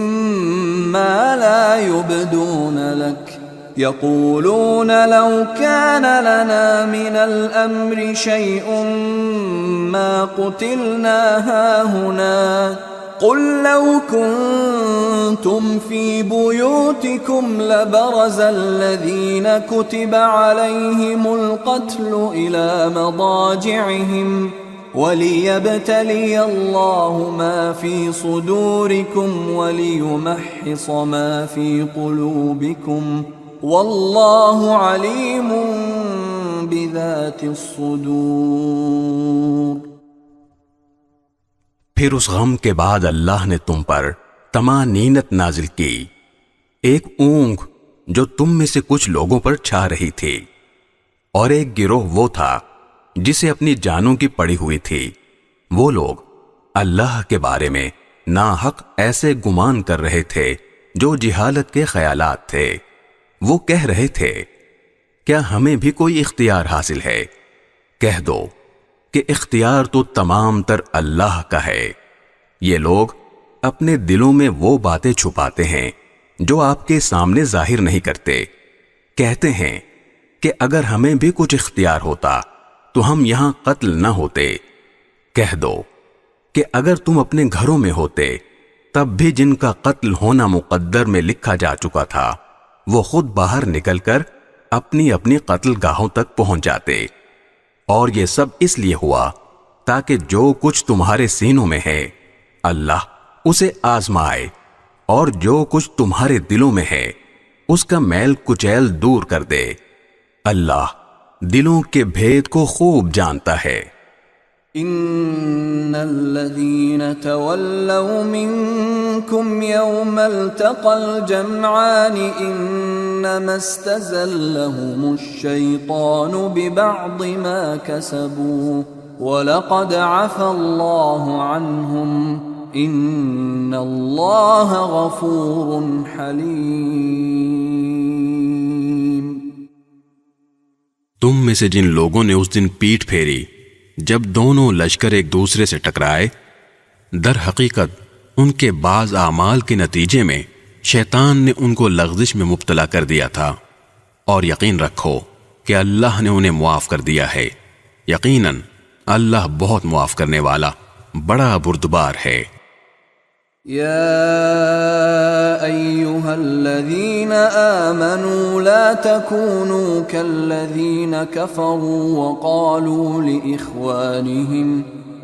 ما لا يبدون لك يقولون لو كان لنا من الأمر شيء ما قتلنا هاهنا قل لو كنتم في بيوتكم لبرز الذين كتب عليهم القتل إلى مضاجعهم وليبتلي الله ما في صدوركم وليمحص ما في قلوبكم والله عليم بذات الصدور۔ پھر اس غم کے بعد اللہ نے تم پر طمانینت نازل کی، ایک اونگ جو تم میں سے کچھ لوگوں پر چھا رہی تھی، اور ایک گروہ وہ تھا جسے اپنی جانوں کی پڑی ہوئی تھی۔ وہ لوگ اللہ کے بارے میں ناحق ایسے گمان کر رہے تھے جو جہالت کے خیالات تھے۔ وہ کہہ رہے تھے کیا ہمیں بھی کوئی اختیار حاصل ہے؟ کہہ دو کہ اختیار تو تمام تر اللہ کا ہے۔ یہ لوگ اپنے دلوں میں وہ باتیں چھپاتے ہیں جو آپ کے سامنے ظاہر نہیں کرتے۔ کہتے ہیں کہ اگر ہمیں بھی کچھ اختیار ہوتا تو ہم یہاں قتل نہ ہوتے۔ کہہ دو کہ اگر تم اپنے گھروں میں ہوتے تب بھی جن کا قتل ہونا مقدر میں لکھا جا چکا تھا وہ خود باہر نکل کر اپنی اپنی قتل گاہوں تک پہنچ جاتے، اور یہ سب اس لیے ہوا تاکہ جو کچھ تمہارے سینوں میں ہے اللہ اسے آزمائے، اور جو کچھ تمہارے دلوں میں ہے اس کا میل کچیل دور کر دے۔ اللہ دلوں کے بھید کو خوب جانتا ہے۔ ان الذين تولوا منكم يوم التقى الجمعان انما استزلهم الشيطان ببعض ما كسبوا ولقد عفى الله عنهم ان الله غفور حليم۔ تم میں سے جن لوگوں نے اس دن پیٹھ پھیری جب دونوں لشکر ایک دوسرے سے ٹکرائے، در حقیقت ان کے بعض اعمال کے نتیجے میں شیطان نے ان کو لغزش میں مبتلا کر دیا تھا، اور یقین رکھو کہ اللہ نے انہیں معاف کر دیا ہے۔ یقیناً اللہ بہت معاف کرنے والا بڑا بردبار ہے۔ يا أيها الذين آمنوا لا تكونوا كالذين كفروا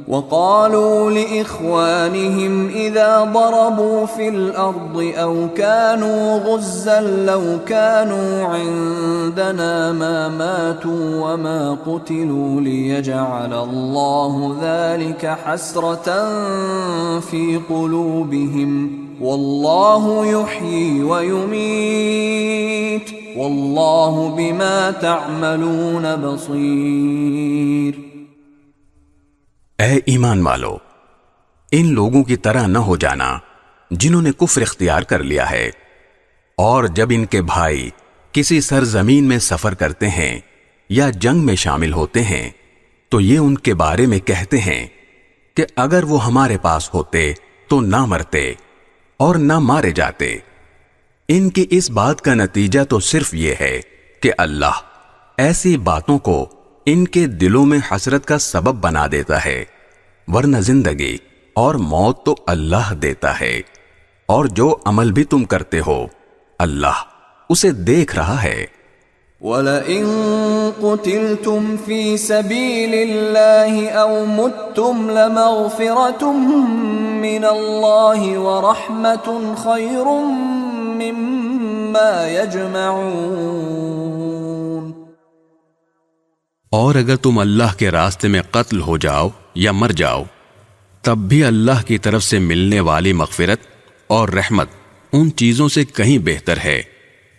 وقالوا لإخوانهم إذا ضربوا في الأرض أو كانوا غزا لو كانوا عندنا ما ماتوا وما قتلوا ليجعل الله ذلك حسرة في قلوبهم والله يحيي ويميت والله بما تعملون بصير۔ اے ایمان والو، ان لوگوں کی طرح نہ ہو جانا جنہوں نے کفر اختیار کر لیا ہے، اور جب ان کے بھائی کسی سرزمین میں سفر کرتے ہیں یا جنگ میں شامل ہوتے ہیں تو یہ ان کے بارے میں کہتے ہیں کہ اگر وہ ہمارے پاس ہوتے تو نہ مرتے اور نہ مارے جاتے۔ ان کی اس بات کا نتیجہ تو صرف یہ ہے کہ اللہ ایسی باتوں کو ان کے دلوں میں حسرت کا سبب بنا دیتا ہے، ورنہ زندگی اور موت تو اللہ دیتا ہے، اور جو عمل بھی تم کرتے ہو اللہ اسے دیکھ رہا ہے۔ وَلَئِن قُتِلْتُمْ فِي سَبِيلِ اللَّهِ أَوْ مُتُّمْ لَمَغْفِرَةٌ مِّنَ اللَّهِ وَرَحْمَةٌ خَيْرٌ مِّمَّا يَجْمَعُونَ۔ اور اگر تم اللہ کے راستے میں قتل ہو جاؤ یا مر جاؤ تب بھی اللہ کی طرف سے ملنے والی مغفرت اور رحمت ان چیزوں سے کہیں بہتر ہے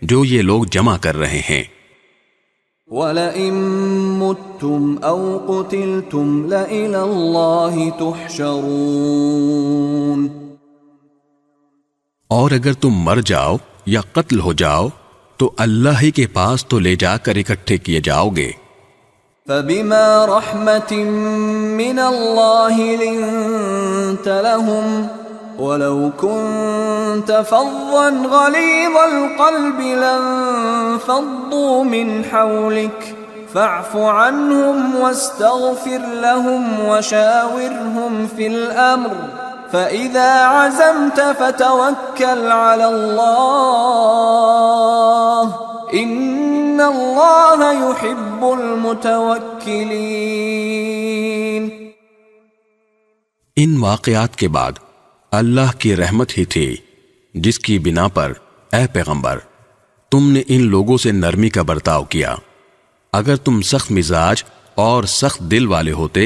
جو یہ لوگ جمع کر رہے ہیں۔ وَلَئِن مُتُّمْ أَوْ قُتِلْتُمْ لَإِلَى اللَّهِ تُحْشَرُونَ۔ اور اگر تم مر جاؤ یا قتل ہو جاؤ تو اللہ ہی کے پاس تو لے جا کر اکٹھے کیے جاؤ گے۔ فَبِمَا رَحْمَةٍ مِّنَ اللَّهِ لِنتَ لَهُمْ وَلَوْ كُنتَ فَظًّا غَلِيظَ الْقَلْبِ لَانفَضُّوا مِنْ حَوْلِكَ فَاعْفُ عَنْهُمْ وَاسْتَغْفِرْ لَهُمْ وَشَاوِرْهُمْ فِي الْأَمْرِ فَإِذَا عَزَمْتَ فَتَوَكَّلْ عَلَى اللَّهِ إِنَّ اللَّهَ يُحِبُّ الْمُتَوَكِّلِينَ۔ ان واقعات کے بعد اللہ کی رحمت ہی تھی جس کی بنا پر اے پیغمبر تم نے ان لوگوں سے نرمی کا برتاؤ کیا۔ اگر تم سخت مزاج اور سخت دل والے ہوتے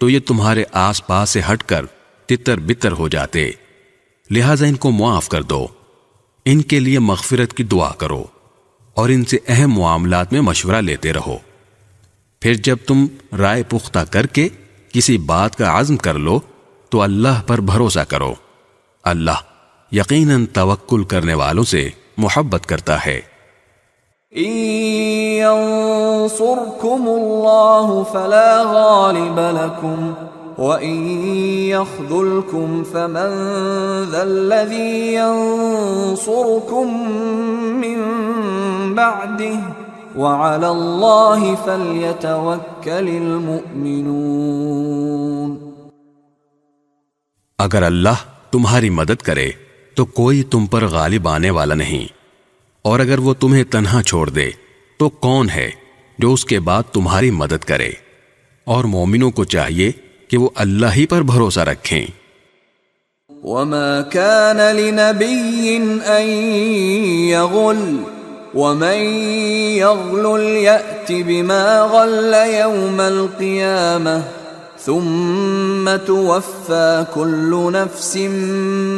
تو یہ تمہارے آس پاس سے ہٹ کر تتر بتر ہو جاتے، لہٰذا ان کو معاف کر دو، ان کے لیے مغفرت کی دعا کرو اور ان سے اہم معاملات میں مشورہ لیتے رہو۔ پھر جب تم رائے پختہ کر کے کسی بات کا عزم کر لو تو اللہ پر بھروسہ کرو، اللہ یقیناً توکل کرنے والوں سے محبت کرتا ہے۔ إِن يَنصُرْكُمُ اللَّهُ فَلَا غَالِبَ لَكُمْ وَإِن يَخْذُلْكُمْ فَمَن ذَا الَّذِي يَنصُرُكُم مِّن بَعْدِهِ وَعَلَى اللَّهِ فَلْيَتَوَكَّلِ الْمُؤْمِنُونَ۔ اگر اللہ تمہاری مدد کرے تو کوئی تم پر غالب آنے والا نہیں، اور اگر وہ تمہیں تنہا چھوڑ دے تو کون ہے جو اس کے بعد تمہاری مدد کرے؟ اور مومنوں کو چاہیے کہ وہ اللہ ہی پر بھروسہ رکھیں۔ وَمَا كَانَ لِنَبِيٍّ أَن يَغُلَّ وَمَن يَغْلُلْ يَأْتِ بِمَا غَلَّ يَوْمَ الْقِيَامَةِ ثُمَّ تُوَفَّى كُلُّ نَفْسٍ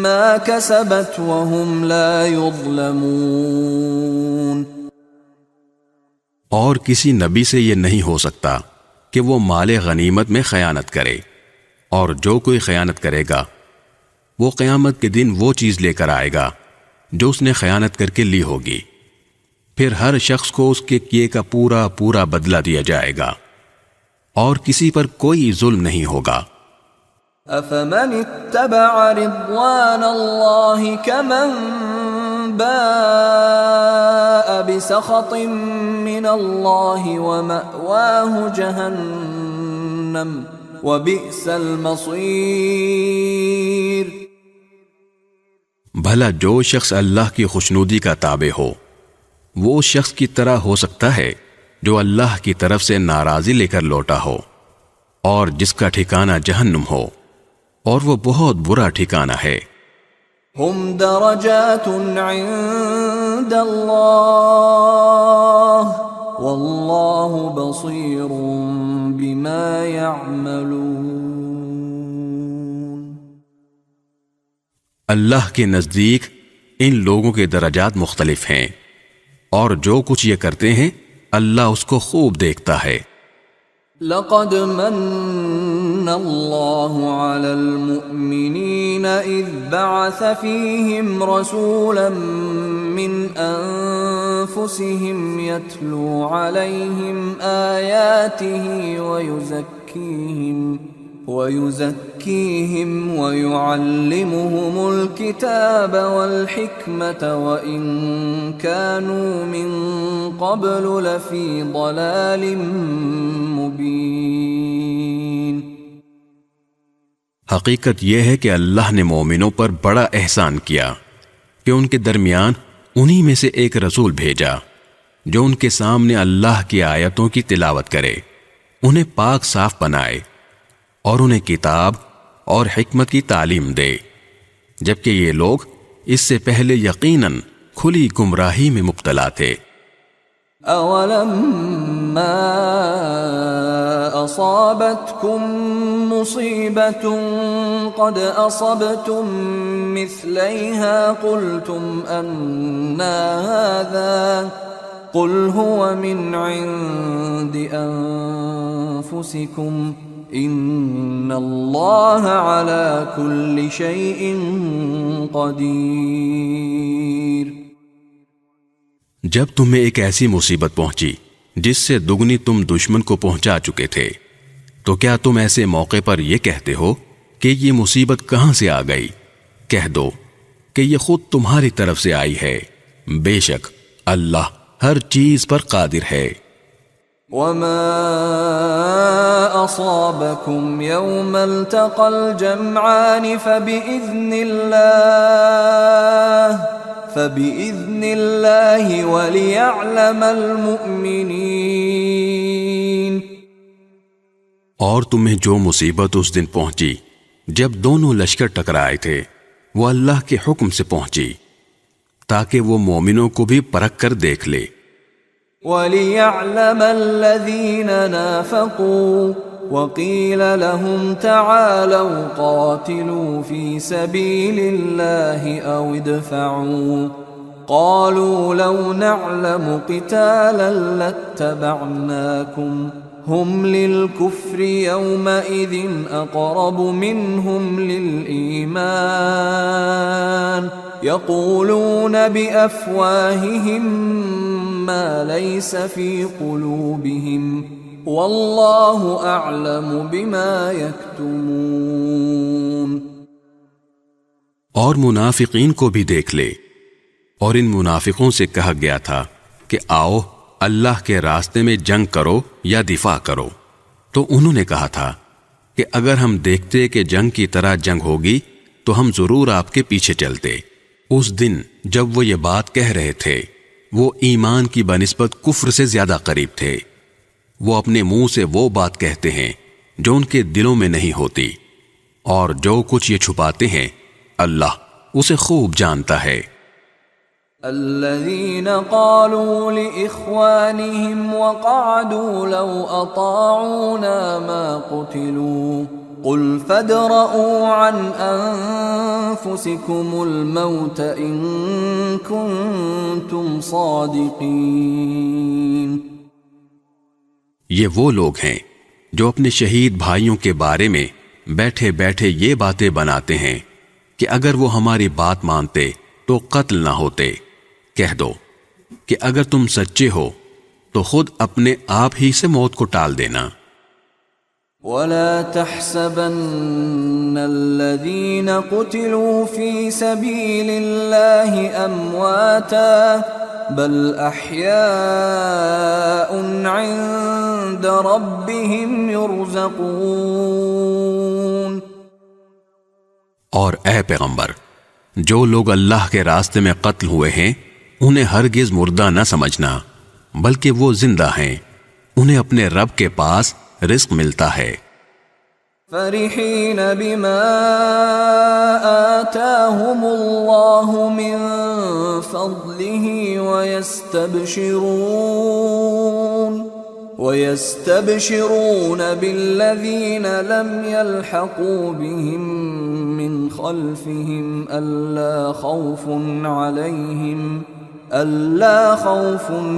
مَا كَسَبَتْ وَهُمْ لَا يُظْلَمُونَ۔ اور کسی نبی سے یہ نہیں ہو سکتا کہ وہ مال غنیمت میں خیانت کرے، اور جو کوئی خیانت کرے گا وہ قیامت کے دن وہ چیز لے کر آئے گا جو اس نے خیانت کر کے لی ہوگی، پھر ہر شخص کو اس کے کیے کا پورا پورا بدلہ دیا جائے گا، اور کسی پر کوئی ظلم نہیں ہوگا۔ أَفَمَنِ اتَّبَعَ رِضْوَانَ اللَّهِ كَمَنْ بَاءَ بِسَخَطٍ مِّنَ اللَّهِ وَمَأْوَاهُ جَهَنَّمُ وَبِئْسَ الْمَصِيرُ۔ بھلا جو شخص اللہ کی خوشنودی کا تابع ہو وہ اس شخص کی طرح ہو سکتا ہے جو اللہ کی طرف سے ناراضی لے کر لوٹا ہو، اور جس کا ٹھکانہ جہنم ہو، اور وہ بہت برا ٹھکانہ ہے۔ ہم درجات عند اللہ واللہ بصیر بما يعملون۔ اللہ کے نزدیک ان لوگوں کے درجات مختلف ہیں، اور جو کچھ یہ کرتے ہیں اللہ اس کو خوب دیکھتا ہے۔ لقد من اللہ علی المؤمنین اذ بعث فیہم رسولا من انفسہم یتلو علیہم آیاتہ وَيُزَكِّيهِمْ وَيُعَلِّمُهُمُ الْكِتَابَ وَالْحِكْمَةَ وَإِن كَانُوا مِن قَبْلُ لَفِي ضَلَالٍ مُبِينٍ۔ حقیقت یہ ہے کہ اللہ نے مومنوں پر بڑا احسان کیا کہ ان کے درمیان انہی میں سے ایک رسول بھیجا جو ان کے سامنے اللہ کی آیتوں کی تلاوت کرے، انہیں پاک صاف بنائے اور انہیں کتاب اور حکمت کی تعلیم دے، جبکہ یہ لوگ اس سے پہلے یقیناً کھلی گمراہی میں مبتلا تھے۔ اولما اصابتکم مصیبۃ قد اصبتم مثلیہا قلتم انا هذا قل هو من عند أنفسكم إن الله على كل شيء قدير۔ جب تمہیں ایک ایسی مصیبت پہنچی جس سے دگنی تم دشمن کو پہنچا چکے تھے، تو کیا تم ایسے موقع پر یہ کہتے ہو کہ یہ مصیبت کہاں سے آ گئی؟ کہہ دو کہ یہ خود تمہاری طرف سے آئی ہے، بے شک اللہ ہر چیز پر قادر ہے۔ وما أصابكم يوم التقى الجمعان فبإذن الله وليعلم المؤمنين۔ اور تمہیں جو مصیبت اس دن پہنچی جب دونوں لشکر ٹکرائے تھے، وہ اللہ کے حکم سے پہنچی تاکہ وہ مومنوں کو بھی پرکھ کر دیکھ لے۔ وَلِيَعْلَمَ الَّذِينَ نَافَقُوا وَقِيلَ لَهُمْ تَعَالَوْا قَاتِلُوا فِي سَبِيلِ اللَّهِ أَوْ ادْفَعُوا قَالُوا لَوْ نَعْلَمُ قِتَالًا لَاتَّبَعْنَاكُمْ هُمْ لِلْكُفْرِ يَوْمَئِذٍ أَقْرَبُ مِنْهُمْ لِلْإِيمَانِ يَقُولُونَ بِأَفْوَاهِهِمْ مَا لَيْسَ فِي قُلُوبِهِمْ وَاللَّهُ أَعْلَمُ بِمَا يَكْتُمُونَ۔ اور منافقین کو بھی دیکھ لے، اور ان منافقوں سے کہا گیا تھا کہ آؤ اللہ کے راستے میں جنگ کرو یا دفاع کرو، تو انہوں نے کہا تھا کہ اگر ہم دیکھتے کہ جنگ کی طرح جنگ ہوگی تو ہم ضرور آپ کے پیچھے چلتے۔ اس دن جب وہ یہ بات کہہ رہے تھے، وہ ایمان کی بنسبت کفر سے زیادہ قریب تھے۔ وہ اپنے منہ سے وہ بات کہتے ہیں جو ان کے دلوں میں نہیں ہوتی، اور جو کچھ یہ چھپاتے ہیں اللہ اسے خوب جانتا ہے۔ الذين قالوا لإخوانهم وقعدوا لو أطاعونا ما قتلوا قل فادرءوا عن أنفسكم الموت إن كنتم صادقين۔ یہ وہ لوگ ہیں جو اپنے شہید بھائیوں کے بارے میں بیٹھے بیٹھے یہ باتیں بناتے ہیں کہ اگر وہ ہماری بات مانتے تو قتل نہ ہوتے۔ کہہ دو کہ اگر تم سچے ہو تو خود اپنے آپ ہی سے موت کو ٹال دینا۔ وَلَا تَحْسَبَنَّ الَّذِينَ قُتِلُوا فِي سَبِيلِ اللَّهِ أَمْوَاتًا بَلْ أَحْيَاءٌ عِندَ رَبِّهِمْ يُرْزَقُونَ۔ اور اے پیغمبر، جو لوگ اللہ کے راستے میں قتل ہوئے ہیں انہیں ہرگز مردہ نہ سمجھنا، بلکہ وہ زندہ ہیں، انہیں اپنے رب کے پاس رزق ملتا ہے۔ فرحین بما آتاهم اللہ من فضله ويستبشرون بالذین لم يلحقوا بهم من خلفهم ألا خوف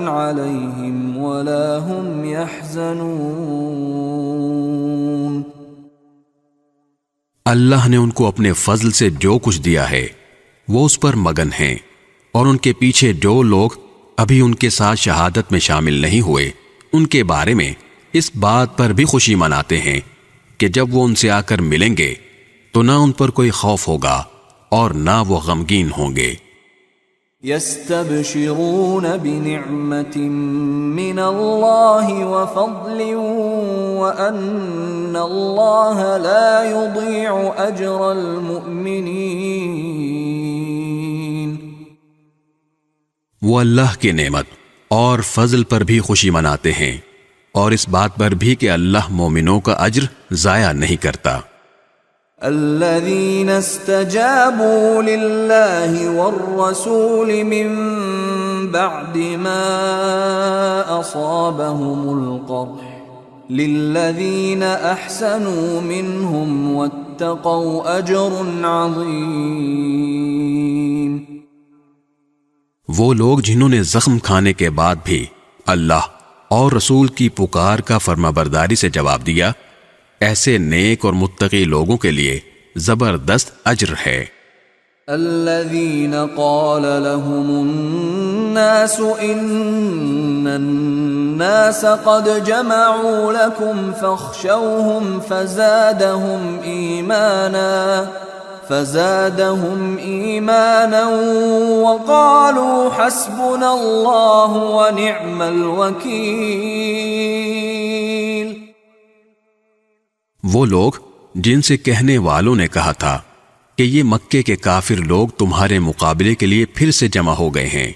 عليهم ولا هم يحزنون۔ اللہ نے ان کو اپنے فضل سے جو کچھ دیا ہے وہ اس پر مگن ہیں، اور ان کے پیچھے جو لوگ ابھی ان کے ساتھ شہادت میں شامل نہیں ہوئے ان کے بارے میں اس بات پر بھی خوشی مناتے ہیں کہ جب وہ ان سے آ کر ملیں گے تو نہ ان پر کوئی خوف ہوگا اور نہ وہ غمگین ہوں گے۔ يستبشرون بنعمة من الله وفضل وأن الله لا يضيع أجر المؤمنين۔ وہ اللہ کی نعمت اور فضل پر بھی خوشی مناتے ہیں، اور اس بات پر بھی کہ اللہ مومنوں کا اجر ضائع نہیں کرتا۔ الذين استجابوا لله والرسول من بعد ما أصابهم القرح للذين أحسنوا منهم واتقوا أجر عظيم۔ وہ لوگ جنہوں نے زخم کھانے کے بعد بھی اللہ اور رسول کی پکار کا فرمانبرداری سے جواب دیا، ایسے نیک اور متقی لوگوں کے لیے زبردست اجر ہے۔ الذين قال لهم الناس إن الناس قد جمعوا لكم فاخشوهم فزادهم إيمانا وقالوا حسبنا الله ونعم الوكيل۔ وہ لوگ جن سے کہنے والوں نے کہا تھا کہ یہ مکے کے کافر لوگ تمہارے مقابلے کے لیے پھر سے جمع ہو گئے ہیں،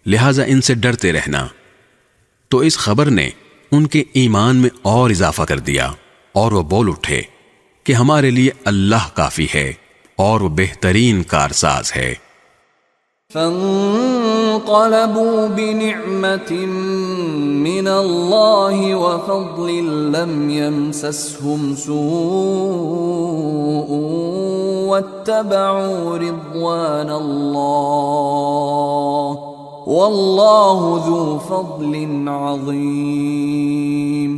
لہٰذا ان سے ڈرتے رہنا، تو اس خبر نے ان کے ایمان میں اور اضافہ کر دیا، اور وہ بول اٹھے کہ ہمارے لیے اللہ کافی ہے اور وہ بہترین کارساز ہے۔ فانقلبوا بنعمة من الله وفضل لم يمسسهم سوء واتبعوا رضوان الله والله ذو فضل عظيم۔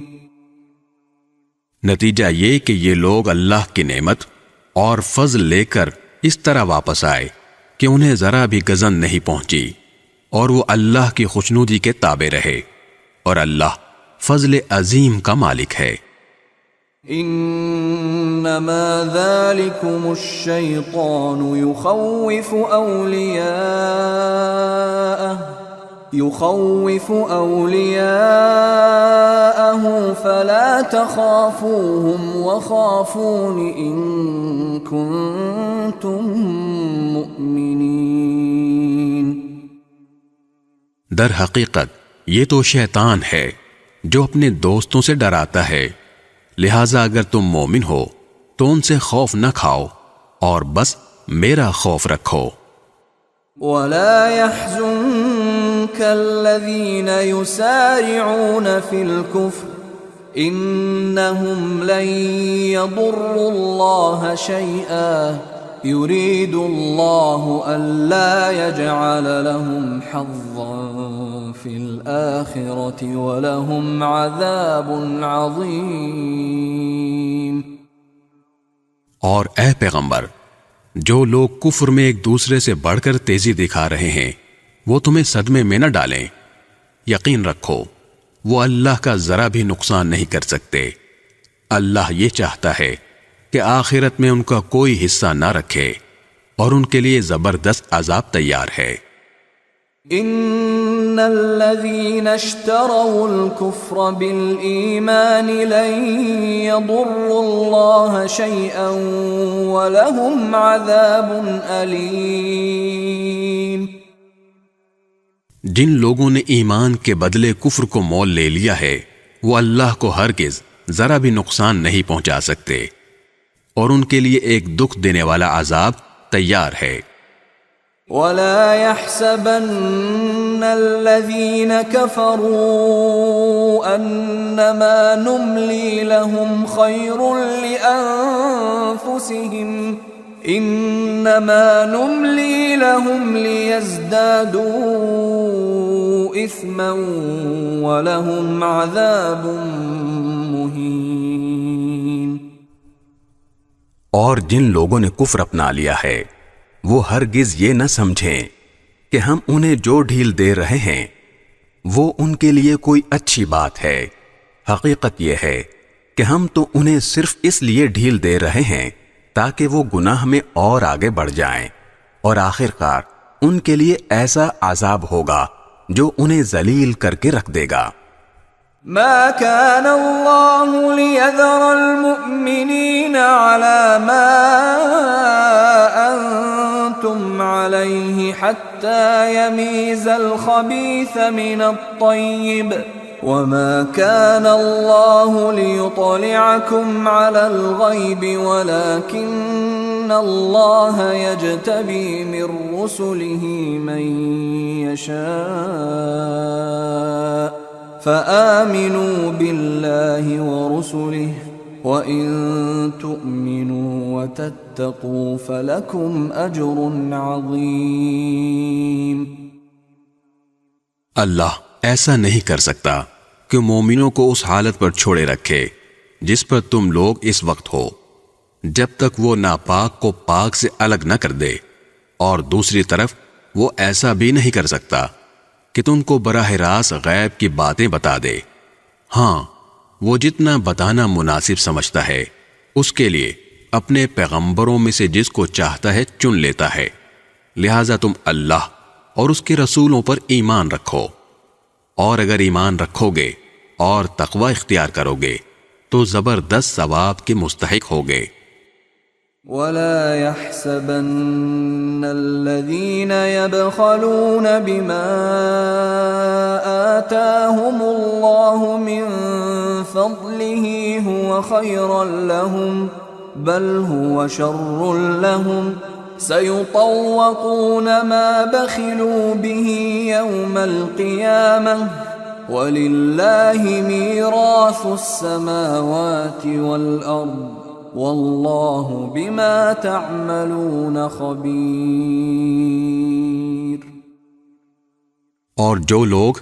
نتیجہ یہ کہ یہ لوگ اللہ کی نعمت اور فضل لے کر اس طرح واپس آئے کہ انہیں ذرا بھی گزن نہیں پہنچی، اور وہ اللہ کی خوشنودی کے تابع رہے، اور اللہ فضل عظیم کا مالک ہے۔ انما ذلكم الشیطان يخوف اولیاءه فلا تخافوهم وخافون ان كنتم مؤمنین۔ در حقیقت یہ تو شیطان ہے جو اپنے دوستوں سے ڈراتا ہے، لہٰذا اگر تم مومن ہو تو ان سے خوف نہ کھاؤ اور بس میرا خوف رکھو۔ ولا يحزنك الذين يسارعون في الكفر انهم لن يضروا الله شيئا يريد الله الا يجعل لهم حظا في الآخرة ولهم عذاب عظيم۔ اور اے پیغمبر، جو لوگ کفر میں ایک دوسرے سے بڑھ کر تیزی دکھا رہے ہیں وہ تمہیں صدمے میں نہ ڈالیں، یقین رکھو وہ اللہ کا ذرا بھی نقصان نہیں کر سکتے۔ اللہ یہ چاہتا ہے کہ آخرت میں ان کا کوئی حصہ نہ رکھے اور ان کے لیے زبردست عذاب تیار ہے۔ ان الذين اشتروا الكفر بالإيمان لن يضروا الله شيئا ولهم عذاب أليم۔ جن لوگوں نے ایمان کے بدلے کفر کو مول لے لیا ہے وہ اللہ کو ہرگز ذرا بھی نقصان نہیں پہنچا سکتے، اور ان کے لیے ایک دکھ دینے والا عذاب تیار ہے۔ ولا يحسبن الذين كفروا انما نملي لهم خير لانفسهم انما نملي لهم ليزدادوا اثما ولهم عذاب مهين۔ اور جن لوگوں نے کفر اپنا لیا ہے وہ ہرگز یہ نہ سمجھیں کہ ہم انہیں جو ڈھیل دے رہے ہیں وہ ان کے لیے کوئی اچھی بات ہے۔ حقیقت یہ ہے کہ ہم تو انہیں صرف اس لیے ڈھیل دے رہے ہیں تاکہ وہ گناہ میں اور آگے بڑھ جائیں، اور آخر کار ان کے لیے ایسا عذاب ہوگا جو انہیں ذلیل کر کے رکھ دے گا۔ ما كان الله ليذر المؤمنين على ما أنتم عليه حتى يميز الخبيث من الطيب وما كان الله ليطلعكم على الغيب ولكن الله يجتبي من رسله من يشاء فآمنوا بالله ورسله وإن تؤمنوا وتتقوا فلكم أجر عظيم۔ اللہ ایسا نہیں کر سکتا کہ مومنوں کو اس حالت پر چھوڑے رکھے جس پر تم لوگ اس وقت ہو، جب تک وہ ناپاک کو پاک سے الگ نہ کر دے، اور دوسری طرف وہ ایسا بھی نہیں کر سکتا کہ تم کو براہ راست غیب کی باتیں بتا دے۔ ہاں، وہ جتنا بتانا مناسب سمجھتا ہے اس کے لیے اپنے پیغمبروں میں سے جس کو چاہتا ہے چن لیتا ہے، لہذا تم اللہ اور اس کے رسولوں پر ایمان رکھو، اور اگر ایمان رکھو گے اور تقوی اختیار کرو گے تو زبردست ثواب کے مستحق ہوگے۔ وَلَا يَحْسَبَنَّ الَّذِينَ يَبْخَلُونَ بِمَا آتَاهُمُ اللَّهُ مِنْ فَضْلِهِ هُوَ خَيْرًا لَهُمْ بَلْ هُوَ شَرٌّ لَهُمْ سَيُطَوَّقُونَ مَا بَخِلُوا بِهِ يَوْمَ الْقِيَامَةِ وَلِلَّهِ مِيرَاثُ السَّمَاوَاتِ وَالْأَرْضِ واللہ بما تعملون خبیر۔ اور جو لوگ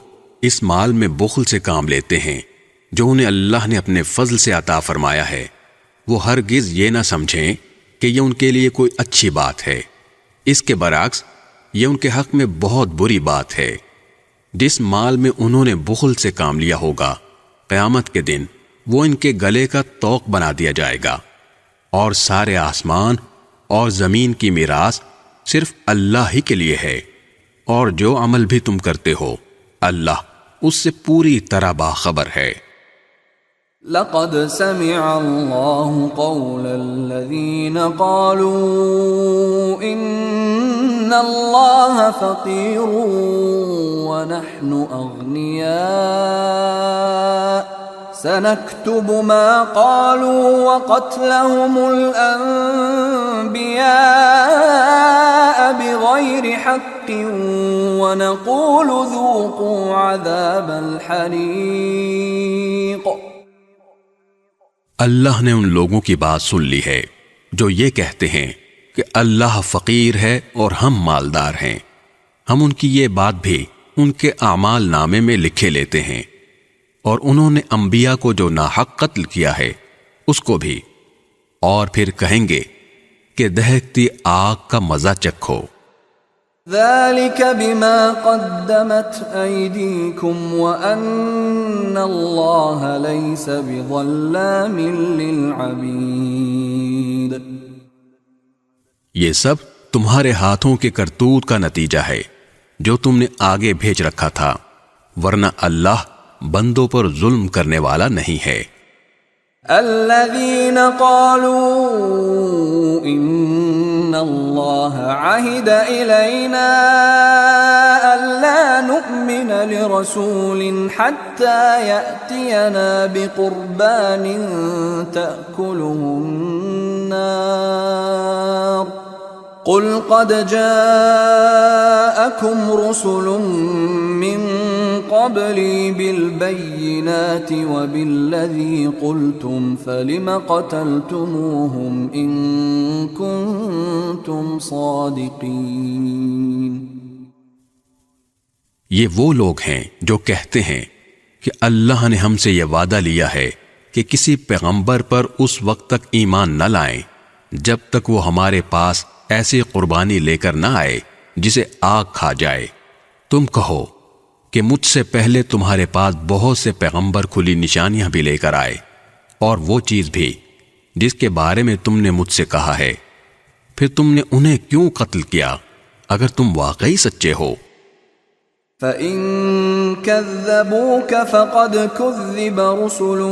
اس مال میں بخل سے کام لیتے ہیں جو انہیں اللہ نے اپنے فضل سے عطا فرمایا ہے، وہ ہرگز یہ نہ سمجھیں کہ یہ ان کے لیے کوئی اچھی بات ہے، اس کے برعکس یہ ان کے حق میں بہت بری بات ہے۔ جس مال میں انہوں نے بخل سے کام لیا ہوگا، قیامت کے دن وہ ان کے گلے کا طوق بنا دیا جائے گا، اور سارے آسمان اور زمین کی میراث صرف اللہ ہی کے لیے ہے، اور جو عمل بھی تم کرتے ہو اللہ اس سے پوری طرح باخبر ہے۔ لقد سمع اللہ قول الذین قالوا ان اللہ فقیر ونحن اغنیاء سنكتب ما قالوا وقتلهم الأنبياء بغير حق ونقول ذوقوا عذاب الحريق۔ اللہ نے ان لوگوں کی بات سن لی ہے جو یہ کہتے ہیں کہ اللہ فقیر ہے اور ہم مالدار ہیں، ہم ان کی یہ بات بھی ان کے اعمال نامے میں لکھے لیتے ہیں، اور انہوں نے انبیاء کو جو ناحق قتل کیا ہے اس کو بھی، اور پھر کہیں گے کہ دہکتی آگ کا مزہ چکھو۔ ذلك بما قدمت أيديكم وأن الله ليس بظلام للعبيد۔ یہ سب تمہارے ہاتھوں کے کرتوت کا نتیجہ ہے جو تم نے آگے بھیج رکھا تھا، ورنہ اللہ بندوں پر ظلم کرنے والا نہیں ہے۔ الذين قالوا ان اللہ عہد الینا الا نؤمن لرسول حتى يأتينا بقربان تأكله النار قل قد جاءكم رسل من قبلي بالبينات وبالذي قلتم فلم قتلتموهم إن كنتم صادقين۔ یہ وہ لوگ ہیں جو کہتے ہیں کہ اللہ نے ہم سے یہ وعدہ لیا ہے کہ کسی پیغمبر پر اس وقت تک ایمان نہ لائیں جب تک وہ ہمارے پاس ایسی قربانی لے کر نہ آئے جسے آگ کھا جائے۔ تم کہو کہ مجھ سے پہلے تمہارے پاس بہت سے پیغمبر کھلی نشانیاں بھی لے کر آئے، اور وہ چیز بھی جس کے بارے میں تم نے مجھ سے کہا ہے، پھر تم نے انہیں کیوں قتل کیا اگر تم واقعی سچے ہو؟ فَإِن كَذَّبُوكَ فَقَدْ كُذِّبَ رُسُلٌ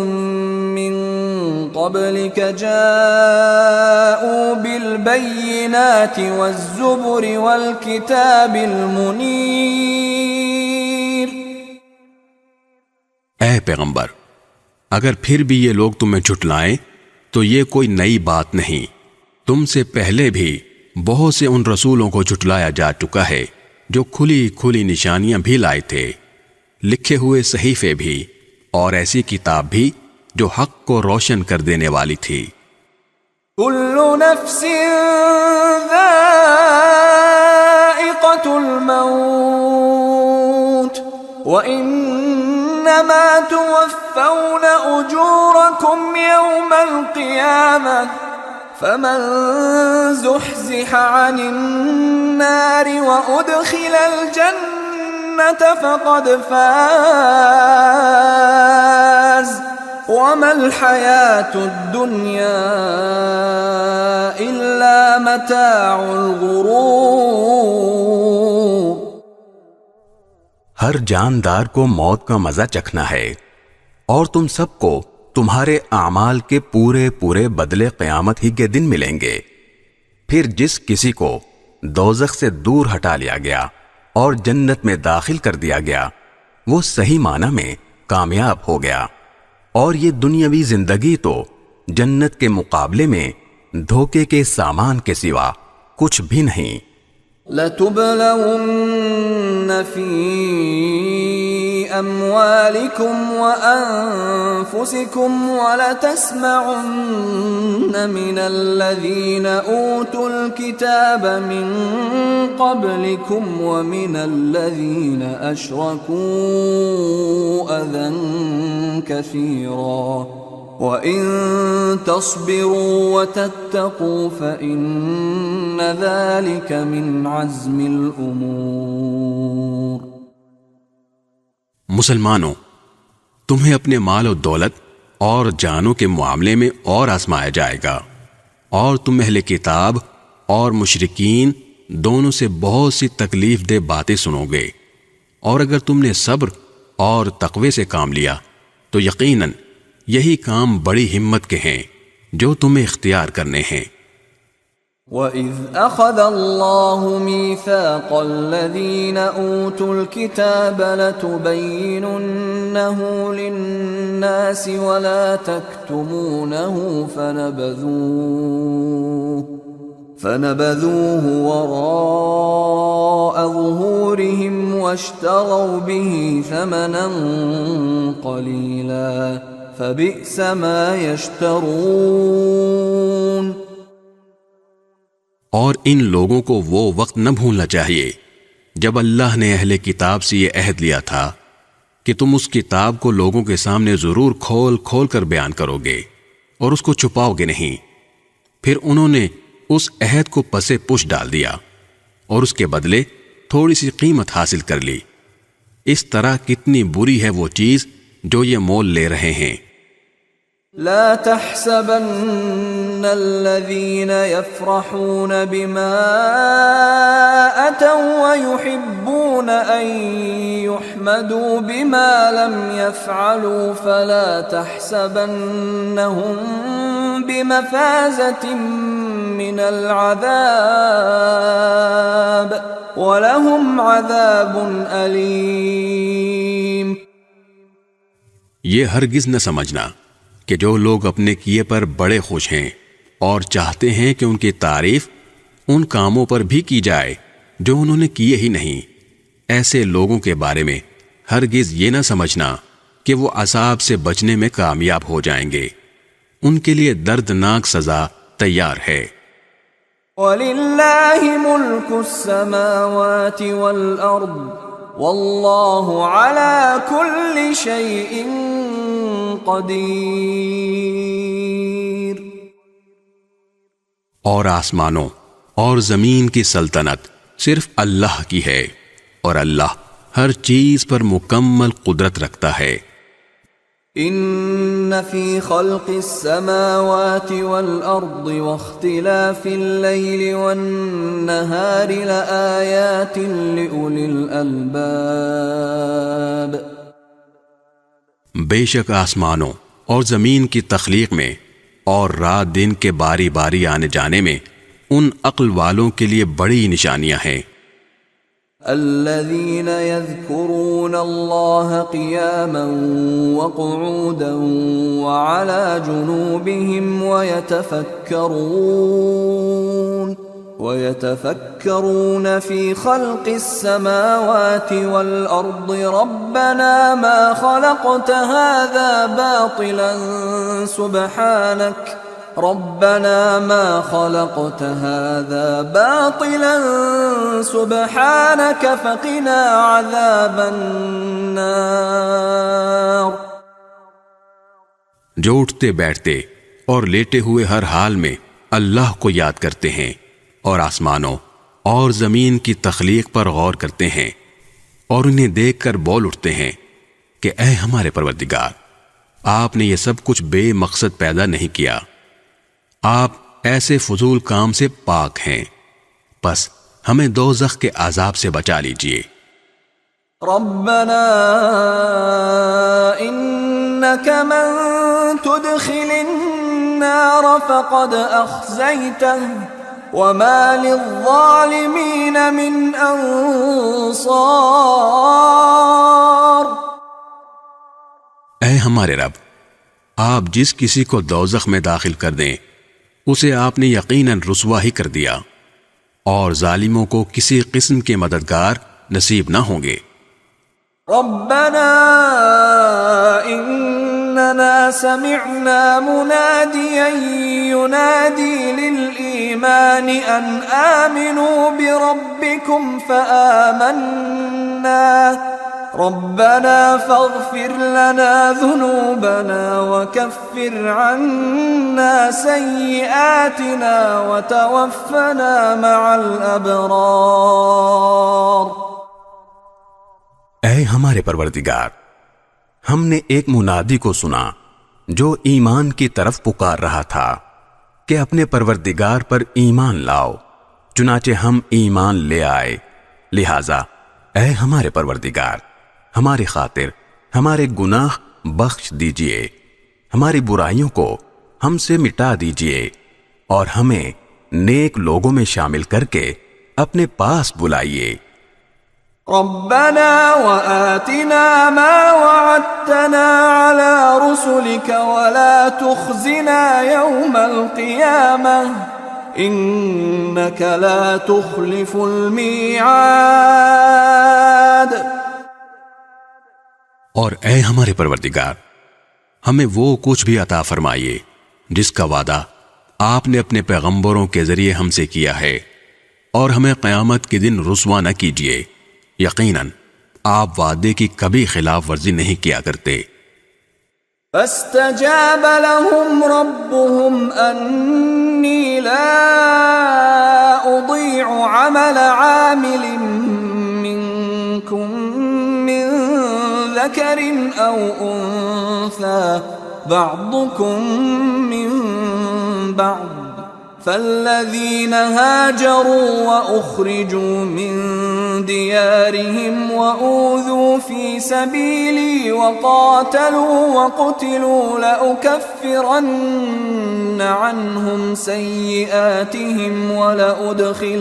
مِّن قَبْلِكَ جَاءُوا بِالْبَيِّنَاتِ وَالزُّبُرِ وَالْكِتَابِ الْمُنِيرِ۔ اے پیغمبر، اگر پھر بھی یہ لوگ تمہیں جھٹلائیں تو یہ کوئی نئی بات نہیں، تم سے پہلے بھی بہت سے ان رسولوں کو جھٹلایا جا چکا ہے جو کھلی کھلی نشانیاں بھی لائے تھے، لکھے ہوئے صحیفے بھی، اور ایسی کتاب بھی جو حق کو روشن کر دینے والی تھی۔ کل نفس ذائقۃ الموت وَإِنَّمَا تُوَفَّوْنَ أُجُورَكُمْ يَوْمَ الْقِيَامَةِ فَمَنْ زُحْزِحَ عَنِ النَّارِ وَأُدْخِلَ الْجَنَّةَ فَقَدْ فَازَ وَمَا الْحَيَاةُ الدُّنْيَا إِلَّا مَتَاعُ الْغُرُورِ۔ ہر جاندار کو موت کا مزہ چکھنا ہے، اور تم سب کو تمہارے اعمال کے پورے پورے بدلے قیامت ہی کے دن ملیں گے۔ پھر جس کسی کو دوزخ سے دور ہٹا لیا گیا اور جنت میں داخل کر دیا گیا، وہ صحیح معنی میں کامیاب ہو گیا، اور یہ دنیاوی زندگی تو جنت کے مقابلے میں دھوکے کے سامان کے سوا کچھ بھی نہیں۔ لَتُبْلَوُنَّ فِي أَمْوَالِكُمْ وَأَنفُسِكُمْ وَلَتَسْمَعُنَّ مِنَ الَّذِينَ أُوتُوا الْكِتَابَ مِنْ قَبْلِكُمْ وَمِنَ الَّذِينَ أَشْرَكُوا أَذًى كَثِيرًا وَإِن تَصْبِرُوا وَتَتَّقُوا فَإِنَّ ذَلِكَ مِنْ عَزْمِ الْأُمُورِ۔ مسلمانوں، تمہیں اپنے مال و دولت اور جانوں کے معاملے میں اور آزمایا جائے گا، اور تم اہل کتاب اور مشرکین دونوں سے بہت سی تکلیف دہ باتیں سنو گے، اور اگر تم نے صبر اور تقوی سے کام لیا تو یقیناً یہی کام بڑی ہمت کے ہیں جو تمہیں اختیار کرنے ہیں۔ وَإِذْ أَخَذَ اللَّهُ مِيثَاقَ الَّذِينَ أُوتُوا الْكِتَابَ لَتُبَيِّنُنَّهُ لِلنَّاسِ وَلَا تَكْتُمُونَهُ فَنَبَذُوهُ وَرَاءَ ظُهُورِهِمْ وَاشْتَرَوْا بِهِ ثَمَنًا قَلِيلًا فَبِئْسَ مَا يَشْتَرُونَ۔ اور ان لوگوں کو وہ وقت نہ بھولنا چاہیے جب اللہ نے اہل کتاب سے یہ عہد لیا تھا کہ تم اس کتاب کو لوگوں کے سامنے ضرور کھول کھول کر بیان کرو گے اور اس کو چھپاؤ گے نہیں۔ پھر انہوں نے اس عہد کو پسے پش ڈال دیا اور اس کے بدلے تھوڑی سی قیمت حاصل کر لی۔ اس طرح کتنی بری ہے وہ چیز جو یہ مول لے رہے ہیں۔ لا تحسبن الذين يفرحون بما أتوا ويحبون أن يحمدوا بما لم يفعلوا فلا تحسبنهم بمفازة من العذاب ولهم عذاب أليم۔ یہ ہرگز نہ سمجھنا کہ جو لوگ اپنے کیے پر بڑے خوش ہیں اور چاہتے ہیں کہ ان کی تعریف ان کاموں پر بھی کی جائے جو انہوں نے کیے ہی نہیں، ایسے لوگوں کے بارے میں ہرگز یہ نہ سمجھنا کہ وہ عذاب سے بچنے میں کامیاب ہو جائیں گے، ان کے لیے دردناک سزا تیار ہے۔ وَلِلَّهِ مُلْكُ السَّمَاوَاتِ وَالْأَرْضِ وَاللَّهُ عَلَى كُلِّ شَيْءٍ قدیر۔ اور آسمانوں اور زمین کی سلطنت صرف اللہ کی ہے، اور اللہ ہر چیز پر مکمل قدرت رکھتا ہے۔ ان فی خلق السماوات والارض واختلاف اللیل والنہار لآیات لأولی الالباب۔ بے شک آسمانوں اور زمین کی تخلیق میں اور رات دن کے باری باری آنے جانے میں ان عقل والوں کے لیے بڑی نشانیاں ہیں۔ الذين يذكرون الله قياما وقعودا وعلى جنوبهم ويتفكرون في خلق السماوات والأرض ربنا ما خلقت هذا باطلا ربنا ما خلقت هذا باطلا سبحانك فقنا عذاب النار. جو اٹھتے بیٹھتے اور لیٹے ہوئے ہر حال میں اللہ کو یاد کرتے ہیں اور آسمانوں اور زمین کی تخلیق پر غور کرتے ہیں اور انہیں دیکھ کر بول اٹھتے ہیں کہ اے ہمارے پروردگار، آپ نے یہ سب کچھ بے مقصد پیدا نہیں کیا، آپ ایسے فضول کام سے پاک ہیں، بس ہمیں دوزخ کے عذاب سے بچا لیجئے. ربنا انك من تدخل النار فقد اخزيته وما للظالمين من انصار. اے ہمارے رب، آپ جس کسی کو دوزخ میں داخل کر دیں اسے آپ نے یقیناً رسوا ہی کر دیا، اور ظالموں کو کسی قسم کے مددگار نصیب نہ ہوں گے. ربنا اننا سمعنا مناديا ينادي للإيمان ان آمنوا بربكم فآمنا ربنا فاغفر لنا ذنوبنا وكفر عنا سيئاتنا وتوفنا مع الأبرار. اے ہمارے پروردگار، ہم نے ایک منادی کو سنا جو ایمان کی طرف پکار رہا تھا کہ اپنے پروردگار پر ایمان لاؤ، چنانچہ ہم ایمان لے آئے. لہذا اے ہمارے پروردگار، ہماری خاطر ہمارے گناہ بخش دیجئے، ہماری برائیوں کو ہم سے مٹا دیجئے، اور ہمیں نیک لوگوں میں شامل کر کے اپنے پاس بلائیے. ربنا وآتنا ما وعدتنا على رسلك ولا تخزنا يوم القيامة إنك لا تخلف الميعاد. اور اے ہمارے پروردگار، ہمیں وہ کچھ بھی عطا فرمائیے جس کا وعدہ آپ نے اپنے پیغمبروں کے ذریعے ہم سے کیا ہے، اور ہمیں قیامت کے دن رسوا نہ کیجیے، یقیناً آپ وعدے کی کبھی خلاف ورزی نہیں کیا کرتے. فاستجاب لهم ربهم أني لا أضيع عمل عامل منكم من ذكر أو أنثى بعضكم من بعض فالذين هاجروا وأخرجوا من ديارهم وأوذوا في سبيلي وقاتلوا وقتلوا لأكفرن عنهم سيئاتهم ولأدخلنهم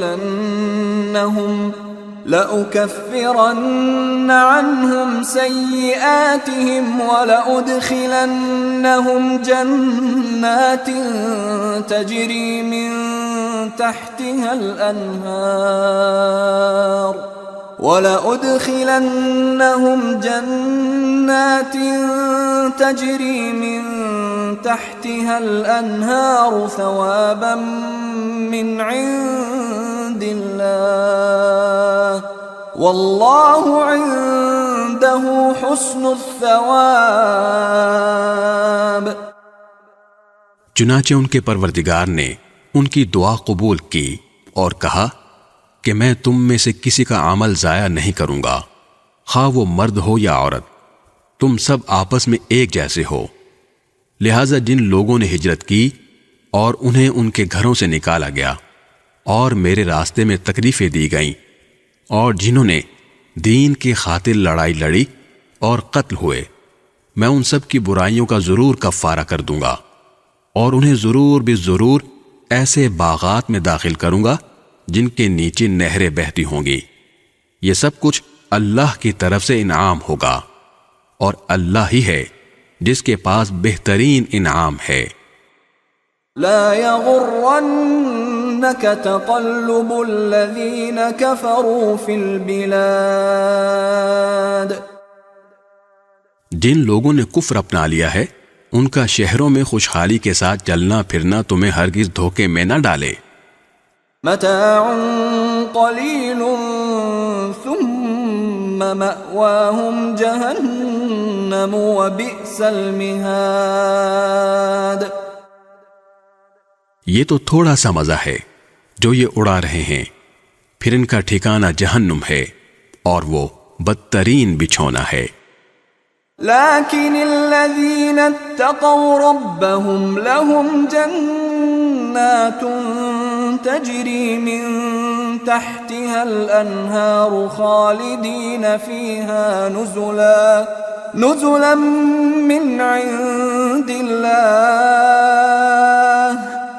جنات تجري من تحتها الأنهار ثوابا من عند الله والله عنده حسن الثواب. چنانچہ ان کے پروردگار نے ان کی دعا قبول کی اور کہا کہ میں تم میں سے کسی کا عمل ضائع نہیں کروں گا، خواہ وہ مرد ہو یا عورت، تم سب آپس میں ایک جیسے ہو. لہذا جن لوگوں نے ہجرت کی اور انہیں ان کے گھروں سے نکالا گیا اور میرے راستے میں تکلیفیں دی گئیں، اور جنہوں نے دین کی خاطر لڑائی لڑی اور قتل ہوئے، میں ان سب کی برائیوں کا ضرور کفارہ کر دوں گا، اور انہیں ضرور بھی ضرور ایسے باغات میں داخل کروں گا جن کے نیچے نہریں بہتی ہوں گی. یہ سب کچھ اللہ کی طرف سے انعام ہوگا، اور اللہ ہی ہے جس کے پاس بہترین انعام ہے. لا يغرنك تقلب الذين كفروا في البلاد. جن لوگوں نے کفر اپنا لیا ہے ان کا شہروں میں خوشحالی کے ساتھ چلنا پھرنا تمہیں ہرگز دھوکے میں نہ ڈالے. متاع قلیل ثم مأواہم جہنم وبئس المہاد. یہ تو تھوڑا سا مزہ ہے جو یہ اڑا رہے ہیں، پھر ان کا ٹھکانہ جہنم ہے اور وہ بدترین بچھونا ہے. لیکن الذین اتقوا ربهم لهم جنات تجری من تحتها الانہار خالدین فیہا نزلا من عند اللہ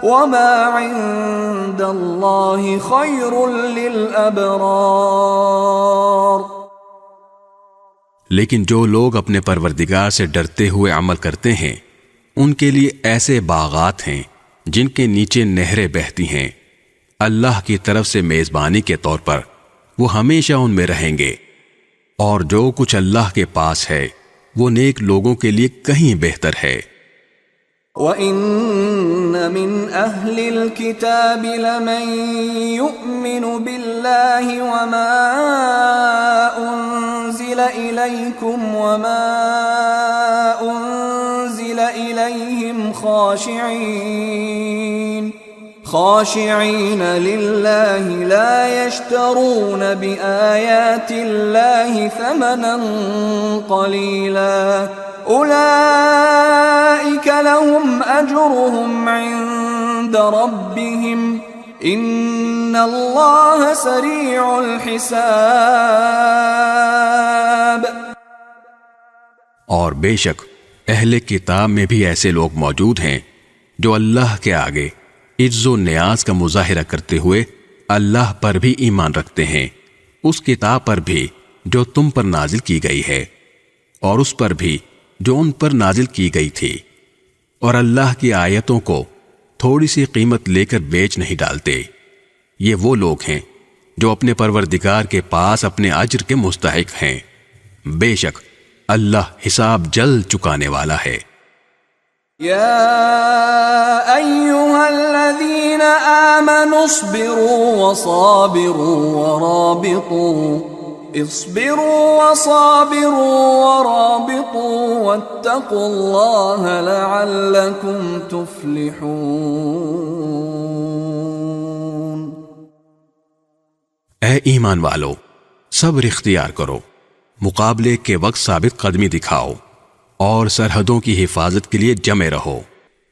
وما عند اللہ خیر للابرار. لیکن جو لوگ اپنے پروردگار سے ڈرتے ہوئے عمل کرتے ہیں ان کے لیے ایسے باغات ہیں جن کے نیچے نہریں بہتی ہیں، اللہ کی طرف سے میزبانی کے طور پر وہ ہمیشہ ان میں رہیں گے، اور جو کچھ اللہ کے پاس ہے وہ نیک لوگوں کے لیے کہیں بہتر ہے. وَإِنَّ مِنْ أَهْلِ الْكِتَابِ لَمَنْ يُؤْمِنُ بِاللَّهِ وَمَا أُنْزِلَ إِلَيْكُمْ وَمَا أُنْزِلَ إِلَيْهِمْ خاشعين لله لا يشترون بآيات الله ثمنا قليلا أولئك لهم أجرهم عند ربهم إن الله سريع الحساب. اور بے شک اہل کتاب میں بھی ایسے لوگ موجود ہیں جو اللہ کے آگے عز و نیاز کا مظاہرہ کرتے ہوئے اللہ پر بھی ایمان رکھتے ہیں، اس کتاب پر بھی جو تم پر نازل کی گئی ہے اور اس پر بھی جو ان پر نازل کی گئی تھی، اور اللہ کی آیتوں کو تھوڑی سی قیمت لے کر بیچ نہیں ڈالتے. یہ وہ لوگ ہیں جو اپنے پروردگار کے پاس اپنے اجر کے مستحق ہیں. بے شک اللہ حساب جلد چکانے والا ہے. یا ایہا الذین آمنوا اصبروا وصابروا ورابطوا واتقوا اللہ لعلکم تفلحون. اے ایمان والو، صبر اختیار کرو، مقابلے کے وقت ثابت قدمی دکھاؤ اور سرحدوں کی حفاظت کے لیے جمے رہو.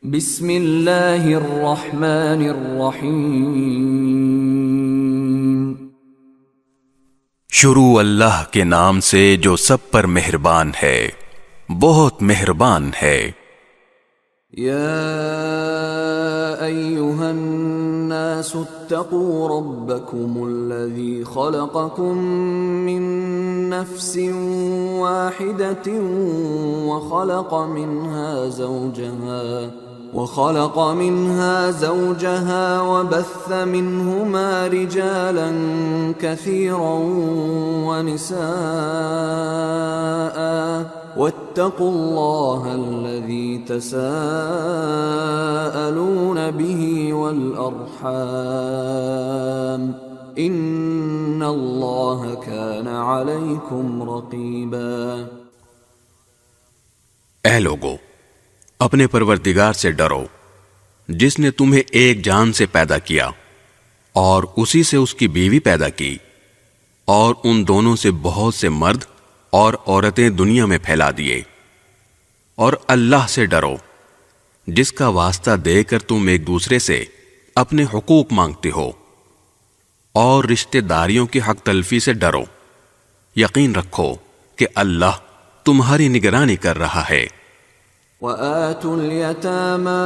بسم اللہ الرحمن الرحیم. شروع اللہ کے نام سے جو سب پر مہربان ہے، بہت مہربان ہے. یا ایہا الناس اتقوا ربکم الذی خلقکم من نفس واحدة وخلق منها زوجها وبث منهما رجالا كثيرا ونساء واتقوا الله الذي تساءلون به والأرحام ان اللہ کان علیکم رقیبا. اے لوگو، اپنے پروردگار سے ڈرو جس نے تمہیں ایک جان سے پیدا کیا اور اسی سے اس کی بیوی پیدا کی، اور ان دونوں سے بہت سے مرد اور عورتیں دنیا میں پھیلا دیے. اور اللہ سے ڈرو جس کا واسطہ دے کر تم ایک دوسرے سے اپنے حقوق مانگتے ہو، اور رشتہ داریوں کی حق تلفی سے ڈرو. یقین رکھو کہ اللہ تمہاری نگرانی کر رہا ہے. وَآتُوا الْيَتَامَى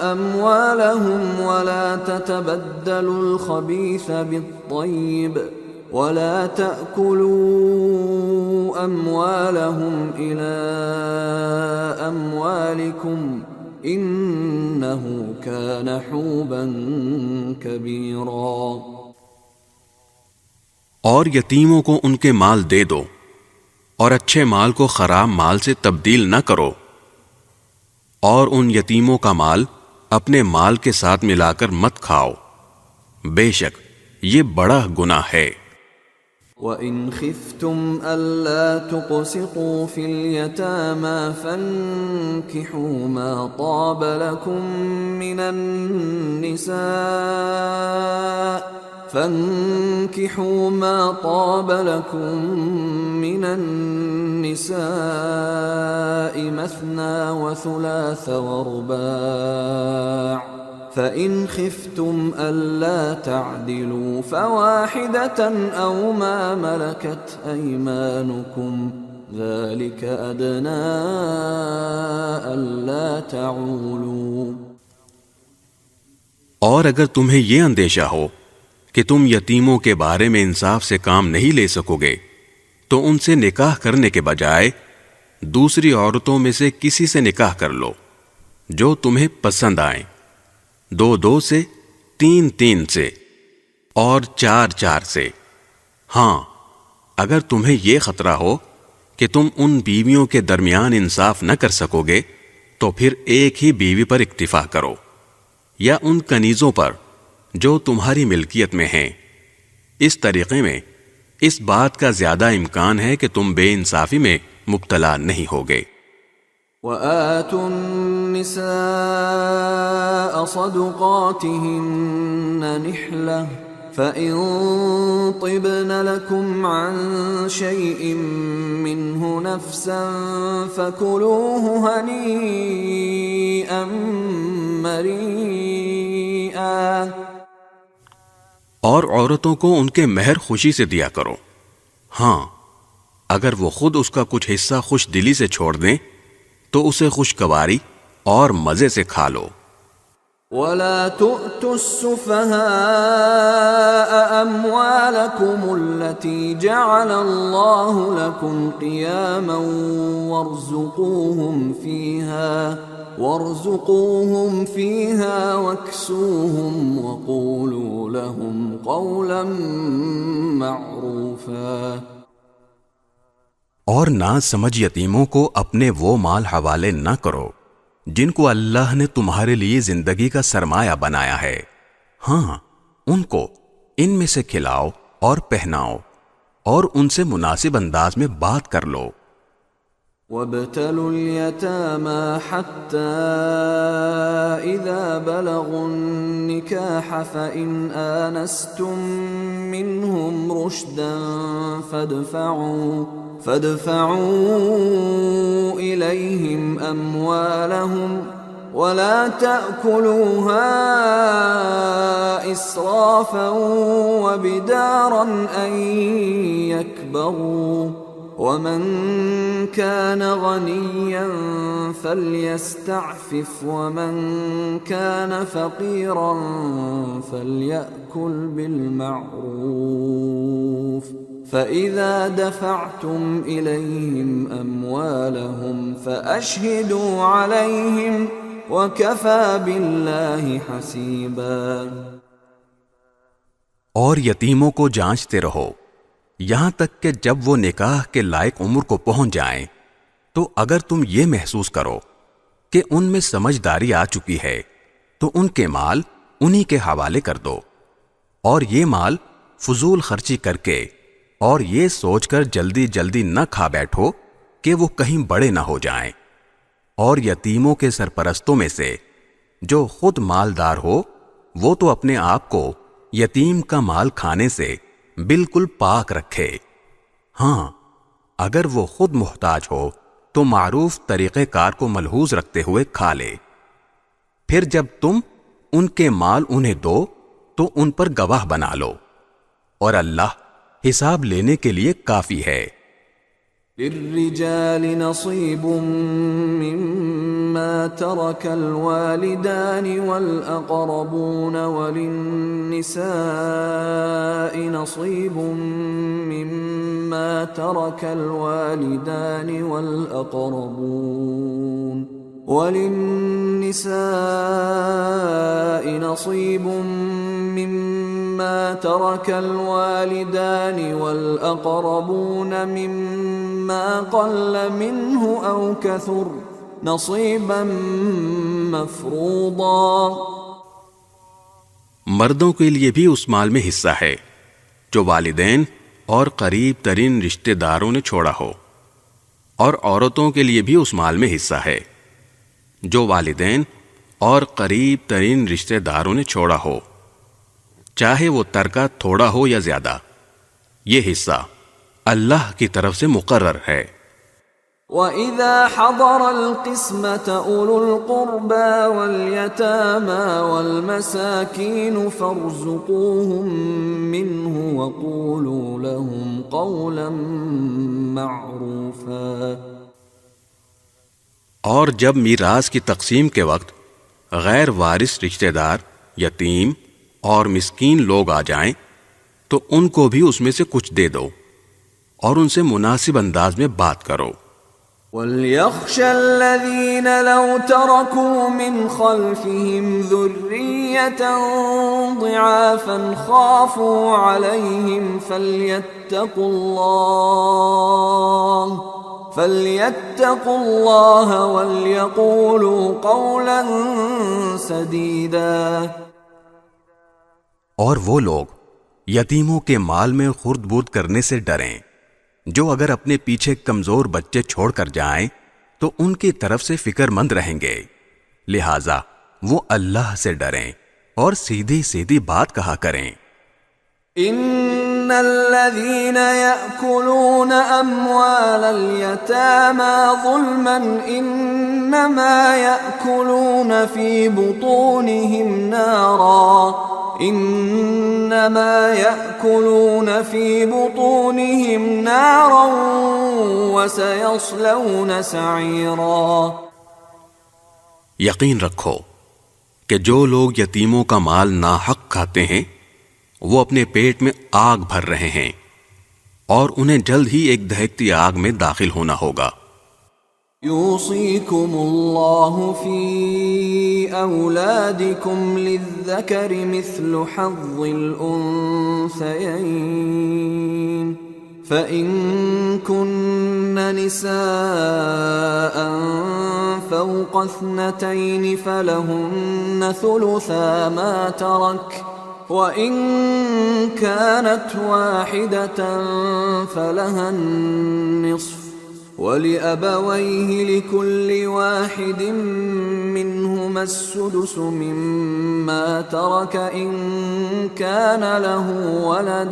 أَمْوَالَهُمْ وَلَا تَتَبَدَّلُوا الْخَبِيثَ بِالطَّيِّبِ وَلَا تَأْكُلُوا أَمْوَالَهُمْ إِلَىٰ أَمْوَالِكُمْ انہ کان حوبا کبیرا. اور یتیموں کو ان کے مال دے دو، اور اچھے مال کو خراب مال سے تبدیل نہ کرو، اور ان یتیموں کا مال اپنے مال کے ساتھ ملا کر مت کھاؤ، بے شک یہ بڑا گناہ ہے۔ وَإِنْ خِفْتُمْ أَلَّا تُقْسِطُوا فِي الْيَتَامَى فَانكِحُوا مَا طَابَ لَكُم مِّنَ النِّسَاءِ مَثْنَى وَثُلَاثَ وَرُبَاعَ فَإِنْ خِفْتُمْ أَلَّا تَعْدِلُوا فَوَاحِدَةً أَوْ مَا مَلَكَتْ أَيْمَانُكُمْ ذَلِكَ أَدْنَىٰ أَلَّا تَعُولُوا۔ اور اگر تمہیں یہ اندیشہ ہو کہ تم یتیموں کے بارے میں انصاف سے کام نہیں لے سکو گے تو ان سے نکاح کرنے کے بجائے دوسری عورتوں میں سے کسی سے نکاح کر لو جو تمہیں پسند آئیں، 2 سے، 3 سے اور 4 سے۔ ہاں اگر تمہیں یہ خطرہ ہو کہ تم ان بیویوں کے درمیان انصاف نہ کر سکو گے تو پھر ایک ہی بیوی پر اکتفا کرو، یا ان کنیزوں پر جو تمہاری ملکیت میں ہیں۔ اس طریقے میں اس بات کا زیادہ امکان ہے کہ تم بے انصافی میں مبتلا نہیں ہوگے۔ وَآتُوا النِّسَاءَ صَدُقَاتِهِنَّ نِحْلَةً فَإِن طِبْنَ لَكُمْ عَن شَيْءٍ مِّنْهُ نَفْسًا فَكُلُوهُ هَنِيئًا مَّرِيئًا۔ اور عورتوں کو ان کے مہر خوشی سے دیا کرو، ہاں اگر وہ خود اس کا کچھ حصہ خوش دلی سے چھوڑ دیں تو اسے خوشگواری اور مزے سے کھا لو۔ وَلَا تُؤْتُوا السُّفَهَاءَ أَمْوَالَكُمُ الَّتِي جَعَلَ اللَّهُ لَكُمْ قِيَامًا وَارْزُقُوهُمْ فِيهَا وَاكْسُوهُمْ وَقُولُوا لَهُمْ قَوْلًا مَّعْرُوفًا۔ اور نہ سمجھ یتیموں کو اپنے وہ مال حوالے نہ کرو جن کو اللہ نے تمہارے لیے زندگی کا سرمایہ بنایا ہے، ہاں ان کو ان میں سے کھلاؤ اور پہناؤ اور ان سے مناسب انداز میں بات کر لو۔ وَابْتَلُوا الْيَتَامَى حَتَّى إِذَا بَلَغُوا النِّكَاحَ فَإِنْ آنَسْتُم مِّنْهُمْ رُشْدًا فَادْفَعُوا إِلَيْهِمْ أَمْوَالَهُمْ وَلَا تَأْكُلُوهَا إِسْرَافًا وَبِدَارًا أَن يَكْبَرُوا وَمَن كَانَ غَنِيًّا فَلْيَسْتَعْفِفْ وَمَن كَانَ فَقِيرًا فَلْيَأْكُلْ بِالْمَعْرُوفِ فَإِذَا دَفَعْتُمْ إِلَيْهِمْ أَمْوَالَهُمْ فَأَشْهِدُوا عَلَيْهِمْ وَكَفَى بِاللَّهِ حَسِيبًا۔ اور یتیموں کو جانچتے رہو یہاں تک کہ جب وہ نکاح کے لائق عمر کو پہنچ جائیں، تو اگر تم یہ محسوس کرو کہ ان میں سمجھداری آ چکی ہے تو ان کے مال انہی کے حوالے کر دو، اور یہ مال فضول خرچی کر کے اور یہ سوچ کر جلدی جلدی نہ کھا بیٹھو کہ وہ کہیں بڑے نہ ہو جائیں۔ اور یتیموں کے سرپرستوں میں سے جو خود مالدار ہو وہ تو اپنے آپ کو یتیم کا مال کھانے سے بالکل پاک رکھے، ہاں اگر وہ خود محتاج ہو تو معروف طریقہ کار کو ملحوظ رکھتے ہوئے کھا لے۔ پھر جب تم ان کے مال انہیں دو تو ان پر گواہ بنا لو، اور اللہ حساب لینے کے لیے کافی ہے۔ للرجال نصيب مما ترك الوالدان والأقربون وللنساء نصيب مما ترك الوالدان والأقربون مما ترك الوالدان والأقربون مما قل منه أو كثر نصيبا مفروضا. مردوں کے لیے بھی اس مال میں حصہ ہے جو والدین اور قریب ترین رشتہ داروں نے چھوڑا ہو، اور عورتوں کے لیے بھی اس مال میں حصہ ہے جو والدین اور قریب ترین رشتہ داروں نے چھوڑا ہو، چاہے وہ ترکہ تھوڑا ہو یا زیادہ. یہ حصہ اللہ کی طرف سے مقرر ہے. وَإِذَا حَضَرَ الْقِسْمَةَ أُولُو الْقُرْبَى وَالْيَتَامَى وَالْمَسَاكِينُ فَارْزُقُوهُم مِّنْهُ وَقُولُوا لَهُمْ قَوْلًا مَّعْرُوفًا. اور جب میراث کی تقسیم کے وقت غیر وارث رشتہ دار، یتیم اور مسکین لوگ آ جائیں تو ان کو بھی اس میں سے کچھ دے دو اور ان سے مناسب انداز میں بات کرو. وَلْيَخْشَ الَّذِينَ لَوْ تَرَكُوا مِنْ خَلْفِهِمْ ذُرِّيَّةً ضِعَافًا خَافُوا عَلَيْهِمْ فَلْيَتَّقُوا اللَّهَ وَلْيَقُولُوا قَوْلًا سَدِيدًا. اور وہ لوگ یتیموں کے مال میں خرد برد کرنے سے ڈریں جو اگر اپنے پیچھے کمزور بچے چھوڑ کر جائیں تو ان کی طرف سے فکر مند رہیں گے، لہذا وہ اللہ سے ڈریں اور سیدھی سیدھی بات کہا کریں. ان الذين يأكلون اموال اليتامى ظلما انما يأكلون في بطونهم نارا وسيصلون سعيرا. یقین رکھو کہ جو لوگ یتیموں کا مال ناحق کھاتے ہیں وہ اپنے پیٹ میں آگ بھر رہے ہیں اور انہیں جلد ہی ایک دہکتی آگ میں داخل ہونا ہوگا. يوصيكم الله في أولادكم للذكر مثل حظ الأنثيين فإن كن نساء فوق 2 فلهن ثلثا ما ترك وإن كانت واحدة فلها النصف وَلِأَبَوَيْهِ لِكُلِّ وَاحِدٍ مِّنْهُمَا السُّدُسُ مِمَّا تَرَكَ إِن كَانَ لَهُ وَلَدٌ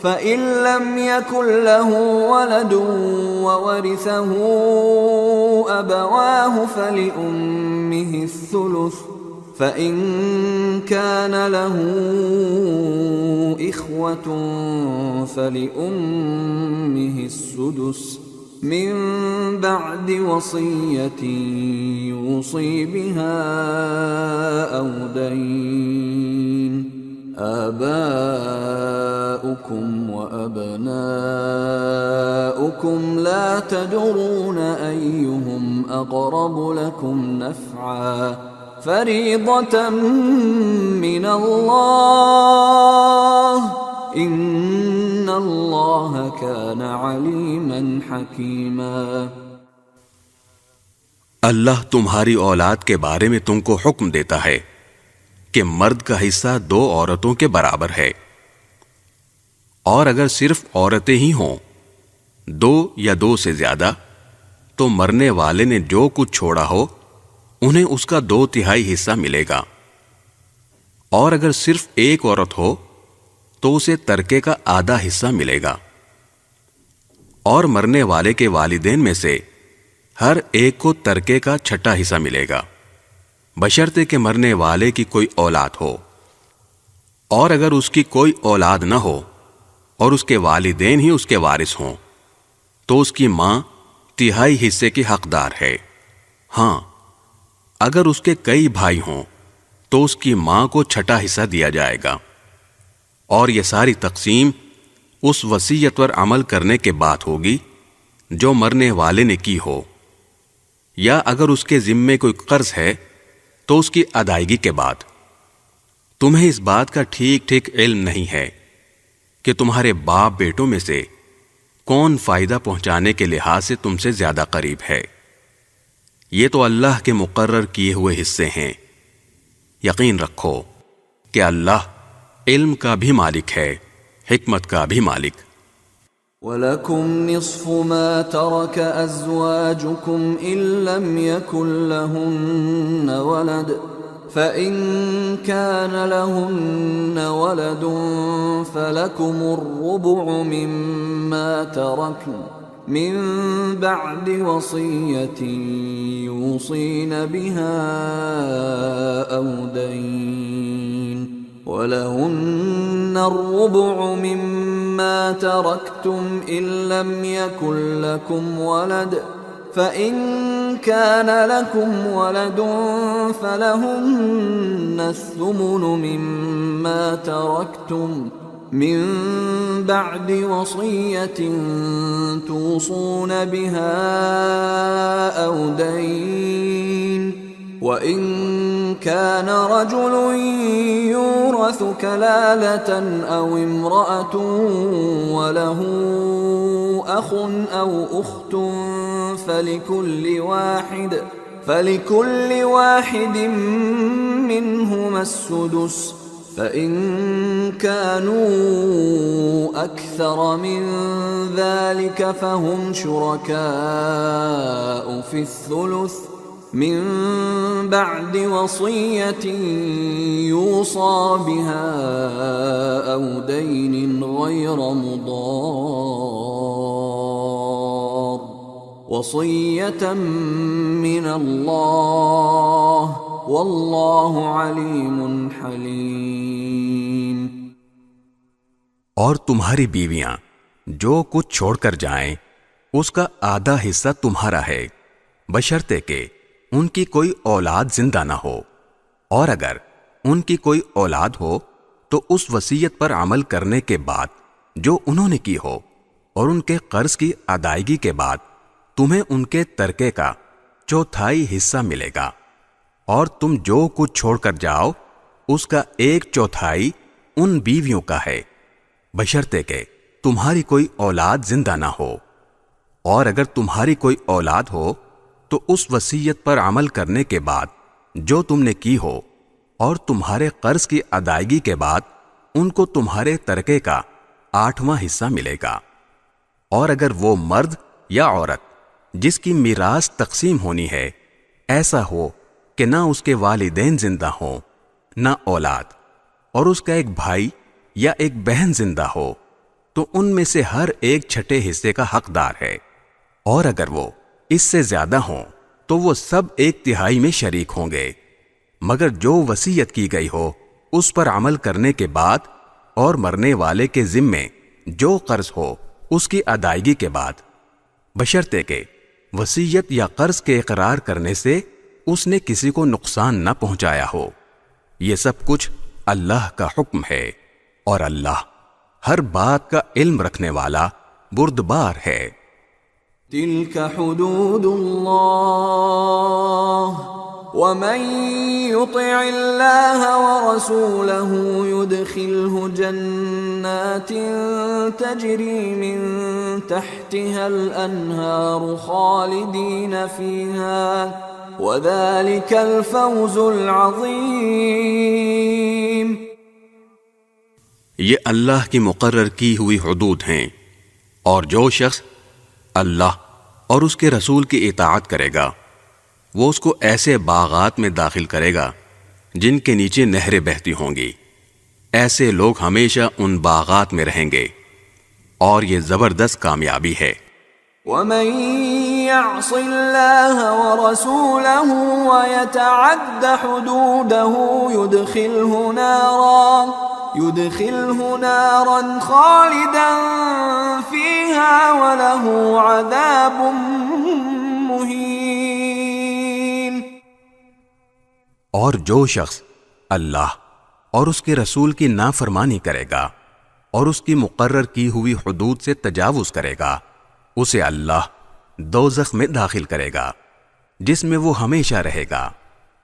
فَإِن لَّمْ يَكُن لَّهُ وَلَدٌ وَوَرِثَهُ أَبَوَاهُ فَلِأُمِّهِ الثُّلُثُ فَإِن كَانَ لَهُ إِخْوَةٌ فَلِأُمِّهِ السُّدُسُ من بعد وصية يوصي بها أو دين. آباؤكم وأبناؤكم لا تدرون أيهم أقرب لكم نفعا فريضة من الله ان اللہ کان علیما حکیما. اللہ تمہاری اولاد کے بارے میں تم کو حکم دیتا ہے کہ مرد کا حصہ 2 عورتوں کے برابر ہے، اور اگر صرف عورتیں ہی ہوں 2 یا 2 سے زیادہ تو مرنے والے نے جو کچھ چھوڑا ہو انہیں اس کا 2/3 حصہ ملے گا، اور اگر صرف ایک عورت ہو تو اسے ترکے کا آدھا حصہ ملے گا، اور مرنے والے کے والدین میں سے ہر ایک کو ترکے کا 6واں حصہ ملے گا، بشرطے کہ مرنے والے کی کوئی اولاد ہو. اور اگر اس کی کوئی اولاد نہ ہو اور اس کے والدین ہی اس کے وارث ہوں تو اس کی ماں 3/4 حصے کی حقدار ہے. ہاں اگر اس کے کئی بھائی ہوں تو اس کی ماں کو 6واں حصہ دیا جائے گا. اور یہ ساری تقسیم اس وصیت پر عمل کرنے کے بعد ہوگی جو مرنے والے نے کی ہو، یا اگر اس کے ذمے کوئی قرض ہے تو اس کی ادائیگی کے بعد. تمہیں اس بات کا ٹھیک ٹھیک علم نہیں ہے کہ تمہارے باپ بیٹوں میں سے کون فائدہ پہنچانے کے لحاظ سے تم سے زیادہ قریب ہے. یہ تو اللہ کے مقرر کیے ہوئے حصے ہیں۔ یقین رکھو کہ اللہ علم کا بھی مالک ہے، حکمت کا بھی مالک۔ وَلَكُمْ نِصْفُ مَا تَرَكَ أَزْوَاجُكُمْ إِن لَّمْ يَكُن لَّهُنَّ وَلَدٌ فَإِن كَانَ لَهُنَّ وَلَدٌ فَلَكُمُ الرُّبُعُ مِمَّا تَرَكْنَ من بعد وصية يوصين بها أو دين ولهن الربع مما تركتم إن لم يكن لكم ولد فإن كان لكم ولد فلهن الثمن مما تركتم من بعد وصية توصون بها أو دين وإن كان رجل يورث كلالة أو امرأة وله أخ أو أخت فلكل واحد منهما السدس فإن كانوا أكثر من ذلك فهم شركاء في الثلث من بعد وصية يوصى بها أو دين غير مضار وصية من الله واللہ علیم حلیم۔ اور تمہاری بیویاں جو کچھ چھوڑ کر جائیں اس کا آدھا حصہ تمہارا ہے، بشرطے کہ ان کی کوئی اولاد زندہ نہ ہو، اور اگر ان کی کوئی اولاد ہو تو اس وصیت پر عمل کرنے کے بعد جو انہوں نے کی ہو اور ان کے قرض کی ادائیگی کے بعد تمہیں ان کے ترکے کا چوتھائی حصہ ملے گا، اور تم جو کچھ چھوڑ کر جاؤ اس کا 1/4 ان بیویوں کا ہے، بشرطے کہ تمہاری کوئی اولاد زندہ نہ ہو، اور اگر تمہاری کوئی اولاد ہو تو اس وصیت پر عمل کرنے کے بعد جو تم نے کی ہو اور تمہارے قرض کی ادائیگی کے بعد ان کو تمہارے ترکے کا 8واں حصہ ملے گا۔ اور اگر وہ مرد یا عورت جس کی میراث تقسیم ہونی ہے ایسا ہو کہ نہ اس کے والدین زندہ ہوں نہ اولاد، اور اس کا ایک بھائی یا ایک بہن زندہ ہو، تو ان میں سے ہر ایک 1/6 حصے کا حقدار ہے، اور اگر وہ اس سے زیادہ ہوں تو وہ سب 1/3 میں شریک ہوں گے، مگر جو وصیت کی گئی ہو اس پر عمل کرنے کے بعد اور مرنے والے کے ذمے جو قرض ہو اس کی ادائیگی کے بعد، بشرطے کہ وصیت یا قرض کے اقرار کرنے سے اس نے کسی کو نقصان نہ پہنچایا ہو۔ یہ سب کچھ اللہ کا حکم ہے، اور اللہ ہر بات کا علم رکھنے والا بردبار ہے۔ تلك حدود اللہ ومن يطع اللہ ورسوله يدخله جنات تجری من تحتها الانہار خالدین فیہا وذلك الفوز العظیم۔ یہ اللہ کی مقرر کی ہوئی حدود ہیں، اور جو شخص اللہ اور اس کے رسول کی اطاعت کرے گا وہ اس کو ایسے باغات میں داخل کرے گا جن کے نیچے نہریں بہتی ہوں گی، ایسے لوگ ہمیشہ ان باغات میں رہیں گے، اور یہ زبردست کامیابی ہے۔ ومن يعص الله ورسوله ويتعد حدوده يدخله نارا خالدا فيها وله عذاب مهين۔ اور جو شخص اللہ اور اس کے رسول کی نافرمانی کرے گا اور اس کی مقرر کی ہوئی حدود سے تجاوز کرے گا، اسے اللہ دوزخ میں داخل کرے گا جس میں وہ ہمیشہ رہے گا،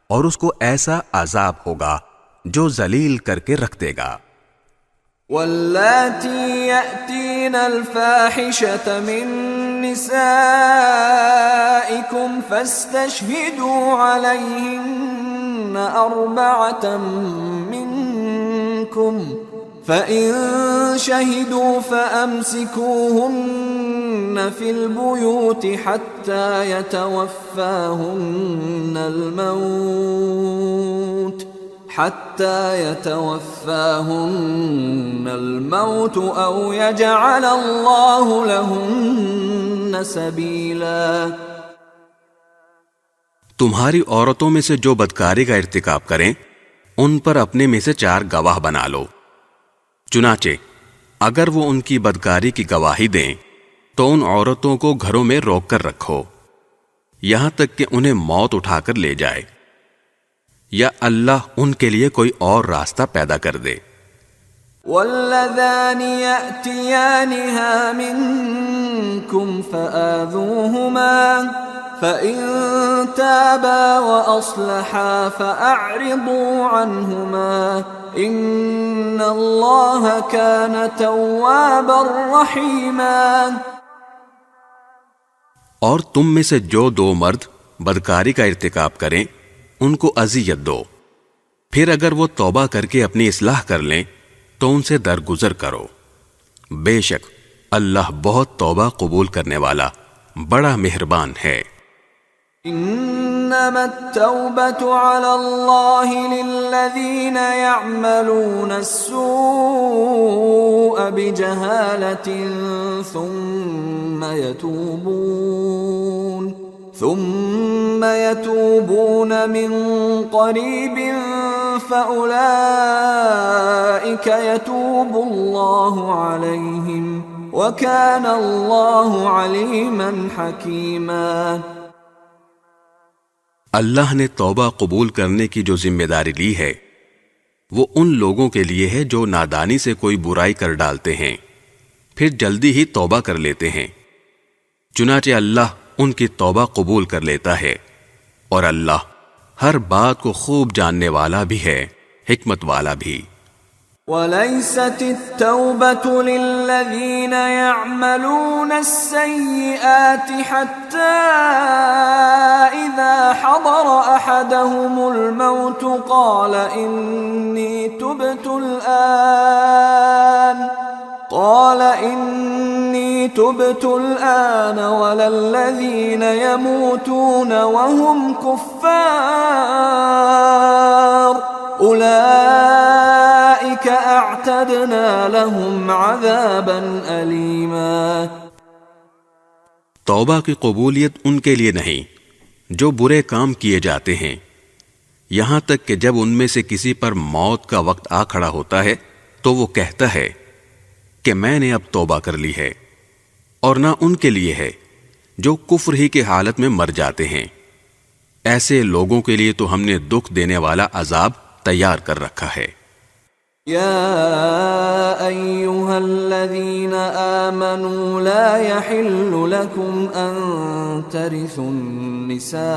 اور اس کو ایسا عذاب ہوگا جو ذلیل کر کے رکھ دے گا۔ واللاتی یأتین الفاحشة من نسائکم فاستشهدوا عليهن 4 منكم فإن شهدوا فأمسكوهن في البيوت حتى يتوفاهن الموت أو يجعل الله لهن سبيلا. تمہاری عورتوں میں سے جو بدکاری کا ارتکاب کریں ان پر اپنے میں سے 4 گواہ بنا لو. چنانچہ اگر وہ ان کی بدکاری کی گواہی دیں تو ان عورتوں کو گھروں میں روک کر رکھو یہاں تک کہ انہیں موت اٹھا کر لے جائے یا اللہ ان کے لیے کوئی اور راستہ پیدا کر دے. واللذان يأتيانها منكم فآذوهما فإن تابا وأصلحا فأعرضوا عنهما إن الله كان توابا رحيما. اور تم میں سے جو 2 مرد بدکاری کا ارتکاب کریں ان کو اذیت دو، پھر اگر وہ توبہ کر کے اپنی اصلاح کر لیں تو ان سے درگزر کرو، بے شک اللہ بہت توبہ قبول کرنے والا بڑا مہربان ہے. انما التوبة على الله للذين يعملون السوء بجهالة ثم يتوبون من قريب فأولئك يتوب الله عليهم وكان الله عليما حكيما. اللہ نے توبہ قبول کرنے کی جو ذمہ داری لی ہے وہ ان لوگوں کے لیے ہے جو نادانی سے کوئی برائی کر ڈالتے ہیں پھر جلدی ہی توبہ کر لیتے ہیں، چنانچہ اللہ ان کی توبہ قبول کر لیتا ہے اور اللہ ہر بات کو خوب جاننے والا بھی ہے، حکمت والا بھی. وَلَيْسَتِ التَّوْبَةُ لِلَّذِينَ يَعْمَلُونَ السَّيِّئَاتِ حَتَّى إِذَا حَضَرَ أَحَدَهُمُ الْمَوْتُ قَالَ إِنِّي تُبْتُ الْآنَ وَلَا الَّذِينَ يَمُوتُونَ وَهُمْ كُفَّارٌ أُولَئِكَ أَعْتَدْنَا لَهُمْ عَذَابًا أَلِيمًا. توبہ کی قبولیت ان کے لیے نہیں جو برے کام کیے جاتے ہیں، یہاں تک کہ جب ان میں سے کسی پر موت کا وقت آ کھڑا ہوتا ہے تو وہ کہتا ہے کہ میں نے اب توبہ کر لی ہے، اور نہ ان کے لیے ہے جو کفر ہی کی حالت میں مر جاتے ہیں. ایسے لوگوں کے لیے تو ہم نے دکھ دینے والا عذاب تیار کر رکھا ہے. يا أيها الذين آمنوا لا يحل لكم أن ترثوا النساء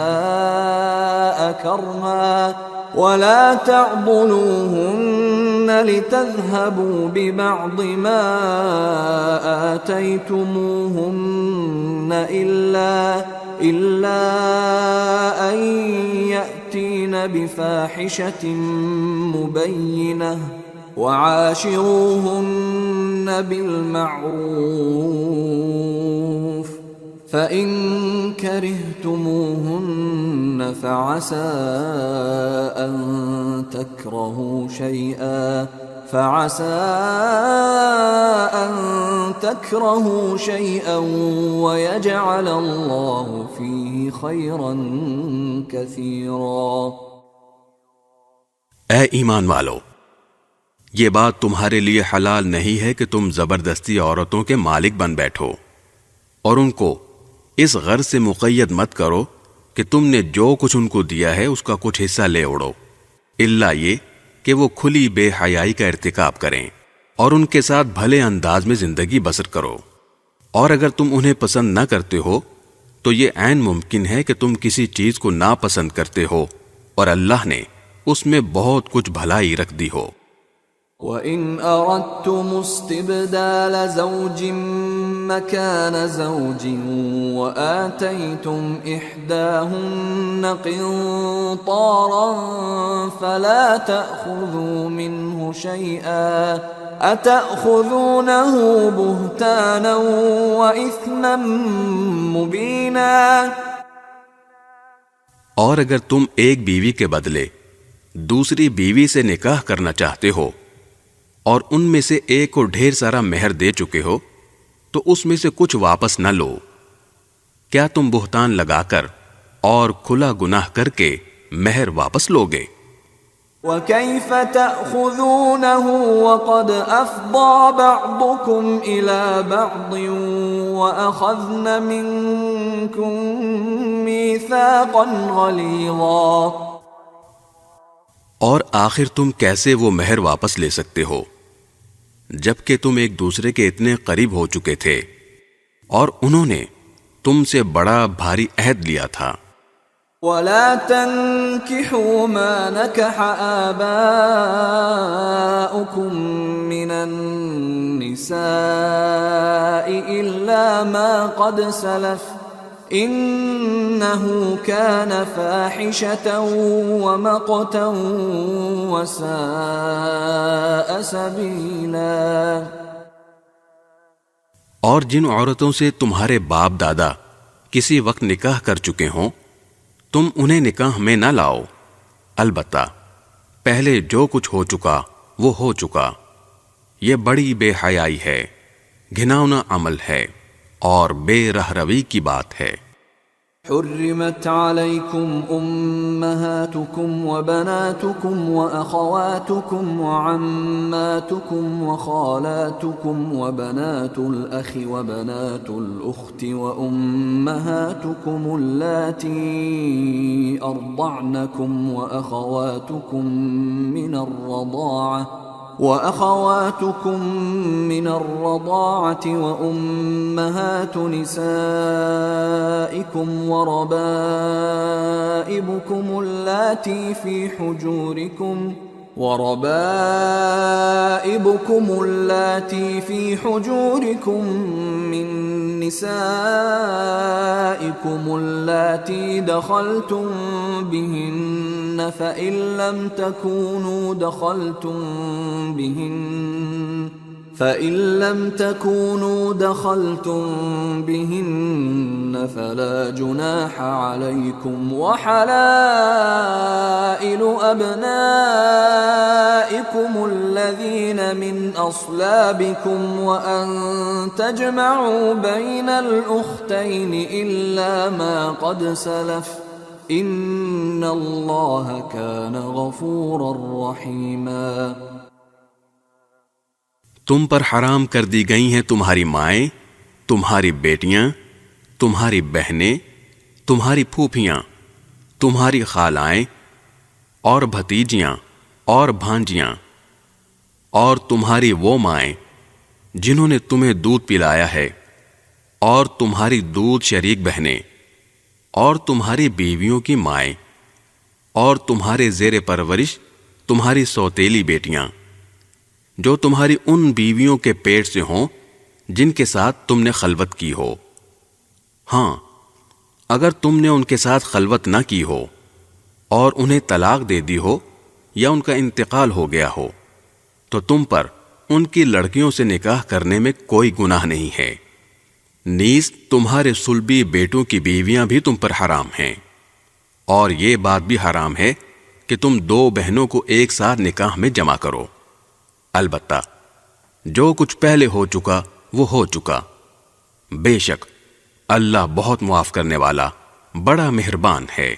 كرها ولا تعضلوهن لتذهبوا ببعض ما آتيتموهن إلا أن يأتين بفاحشة مبينة وعاشروهن بالمعروف فإن كرهتموهن فعسى أن تكرهوا شيئا ويجعل الله فيه خيرا كثيرا. اے ایمان والو، یہ بات تمہارے لیے حلال نہیں ہے کہ تم زبردستی عورتوں کے مالک بن بیٹھو، اور ان کو اس غرض سے مقید مت کرو کہ تم نے جو کچھ ان کو دیا ہے اس کا کچھ حصہ لے اڑو، الا یہ کہ وہ کھلی بے حیائی کا ارتکاب کریں اور ان کے ساتھ بھلے انداز میں زندگی بسر کرو. اور اگر تم انہیں پسند نہ کرتے ہو تو یہ عین ممکن ہے کہ تم کسی چیز کو ناپسند کرتے ہو اور اللہ نے اس میں بہت کچھ بھلائی رکھ دی ہو. وَإِنْ أَرَدْتُمُ اسْتِبْدَالَ زَوْجٍ مكان زوج وآتيتم إحداهن قنطارا فلا تأخذوا منه شيئا أتأخذونه بهتانا وإثما مبينا۔ اور اگر تم ایک بیوی کے بدلے دوسری بیوی سے نکاح کرنا چاہتے ہو اور ان میں سے ایک کو ڈھیر سارا مہر دے چکے ہو تو اس میں سے کچھ واپس نہ لو، کیا تم بہتان لگا کر اور کھلا گناہ کر کے مہر واپس لوگے؟ وَكَيْفَ تَأْخُذُونَهُ وَقَدْ أَفْضَى بَعْضُكُمْ إِلَى بَعْضٍ وَأَخَذْنَ مِنْكُمْ مِيثَاقًا غَلِيظًا۔ اور آخر تم کیسے وہ مہر واپس لے سکتے ہو جبکہ تم ایک دوسرے کے اتنے قریب ہو چکے تھے اور انہوں نے تم سے بڑا بھاری عہد لیا تھا۔ وَلَا تَنكِحُوا مَا نَكَحَ آبَاؤُكُم مِّنَ النِّسَاءِ إِلَّا مَا قَدْ سَلَفَ إِنَّهُ كَانَ فَاحِشَةً وَمَقْتًا وَسَاءَ سَبِيلًا۔ اور جن عورتوں سے تمہارے باپ دادا کسی وقت نکاح کر چکے ہوں تم انہیں نکاح میں نہ لاؤ، البتہ پہلے جو کچھ ہو چکا وہ ہو چکا، یہ بڑی بے حیائی ہے، گھناؤنا عمل ہے اور بے رہ روی کی بات ہے۔ حرمت عليكم أمهاتكم وبناتكم وأخواتكم وعماتكم وخالاتكم وبنات الأخ وبنات الأخت وأمهاتكم اللاتي أرضعنكم وأخواتكم من الرضاعة وأمهات نسائكم وربائبكم اللاتي في حجوركم من نسائكم اللاتي دخلتم بهن فإن لم تكونوا دخلتم بهن فلا جناح عليكم وحلائل أبنائكم الذين من أصلابكم وأن تجمعوا بين الأختين إلا ما قد سلف إن الله كان غفورا رحيما۔ تم پر حرام کر دی گئی ہیں تمہاری مائیں، تمہاری بیٹیاں، تمہاری بہنیں، تمہاری پھوپھیاں، تمہاری خالائیں اور بھتیجیاں اور بھانجیاں، اور تمہاری وہ مائیں جنہوں نے تمہیں دودھ پلایا ہے، اور تمہاری دودھ شریک بہنیں، اور تمہاری بیویوں کی مائیں، اور تمہارے زیر پرورش تمہاری سوتیلی بیٹیاں جو تمہاری ان بیویوں کے پیٹ سے ہوں جن کے ساتھ تم نے خلوت کی ہو۔ ہاں، اگر تم نے ان کے ساتھ خلوت نہ کی ہو اور انہیں طلاق دے دی ہو یا ان کا انتقال ہو گیا ہو تو تم پر ان کی لڑکیوں سے نکاح کرنے میں کوئی گناہ نہیں ہے۔ نیز تمہارے صلبی بیٹوں کی بیویاں بھی تم پر حرام ہیں، اور یہ بات بھی حرام ہے کہ تم دو بہنوں کو ایک ساتھ نکاح میں جمع کرو، البتہ جو کچھ پہلے ہو چکا وہ ہو چکا، بے شک اللہ بہت معاف کرنے والا بڑا مہربان ہے۔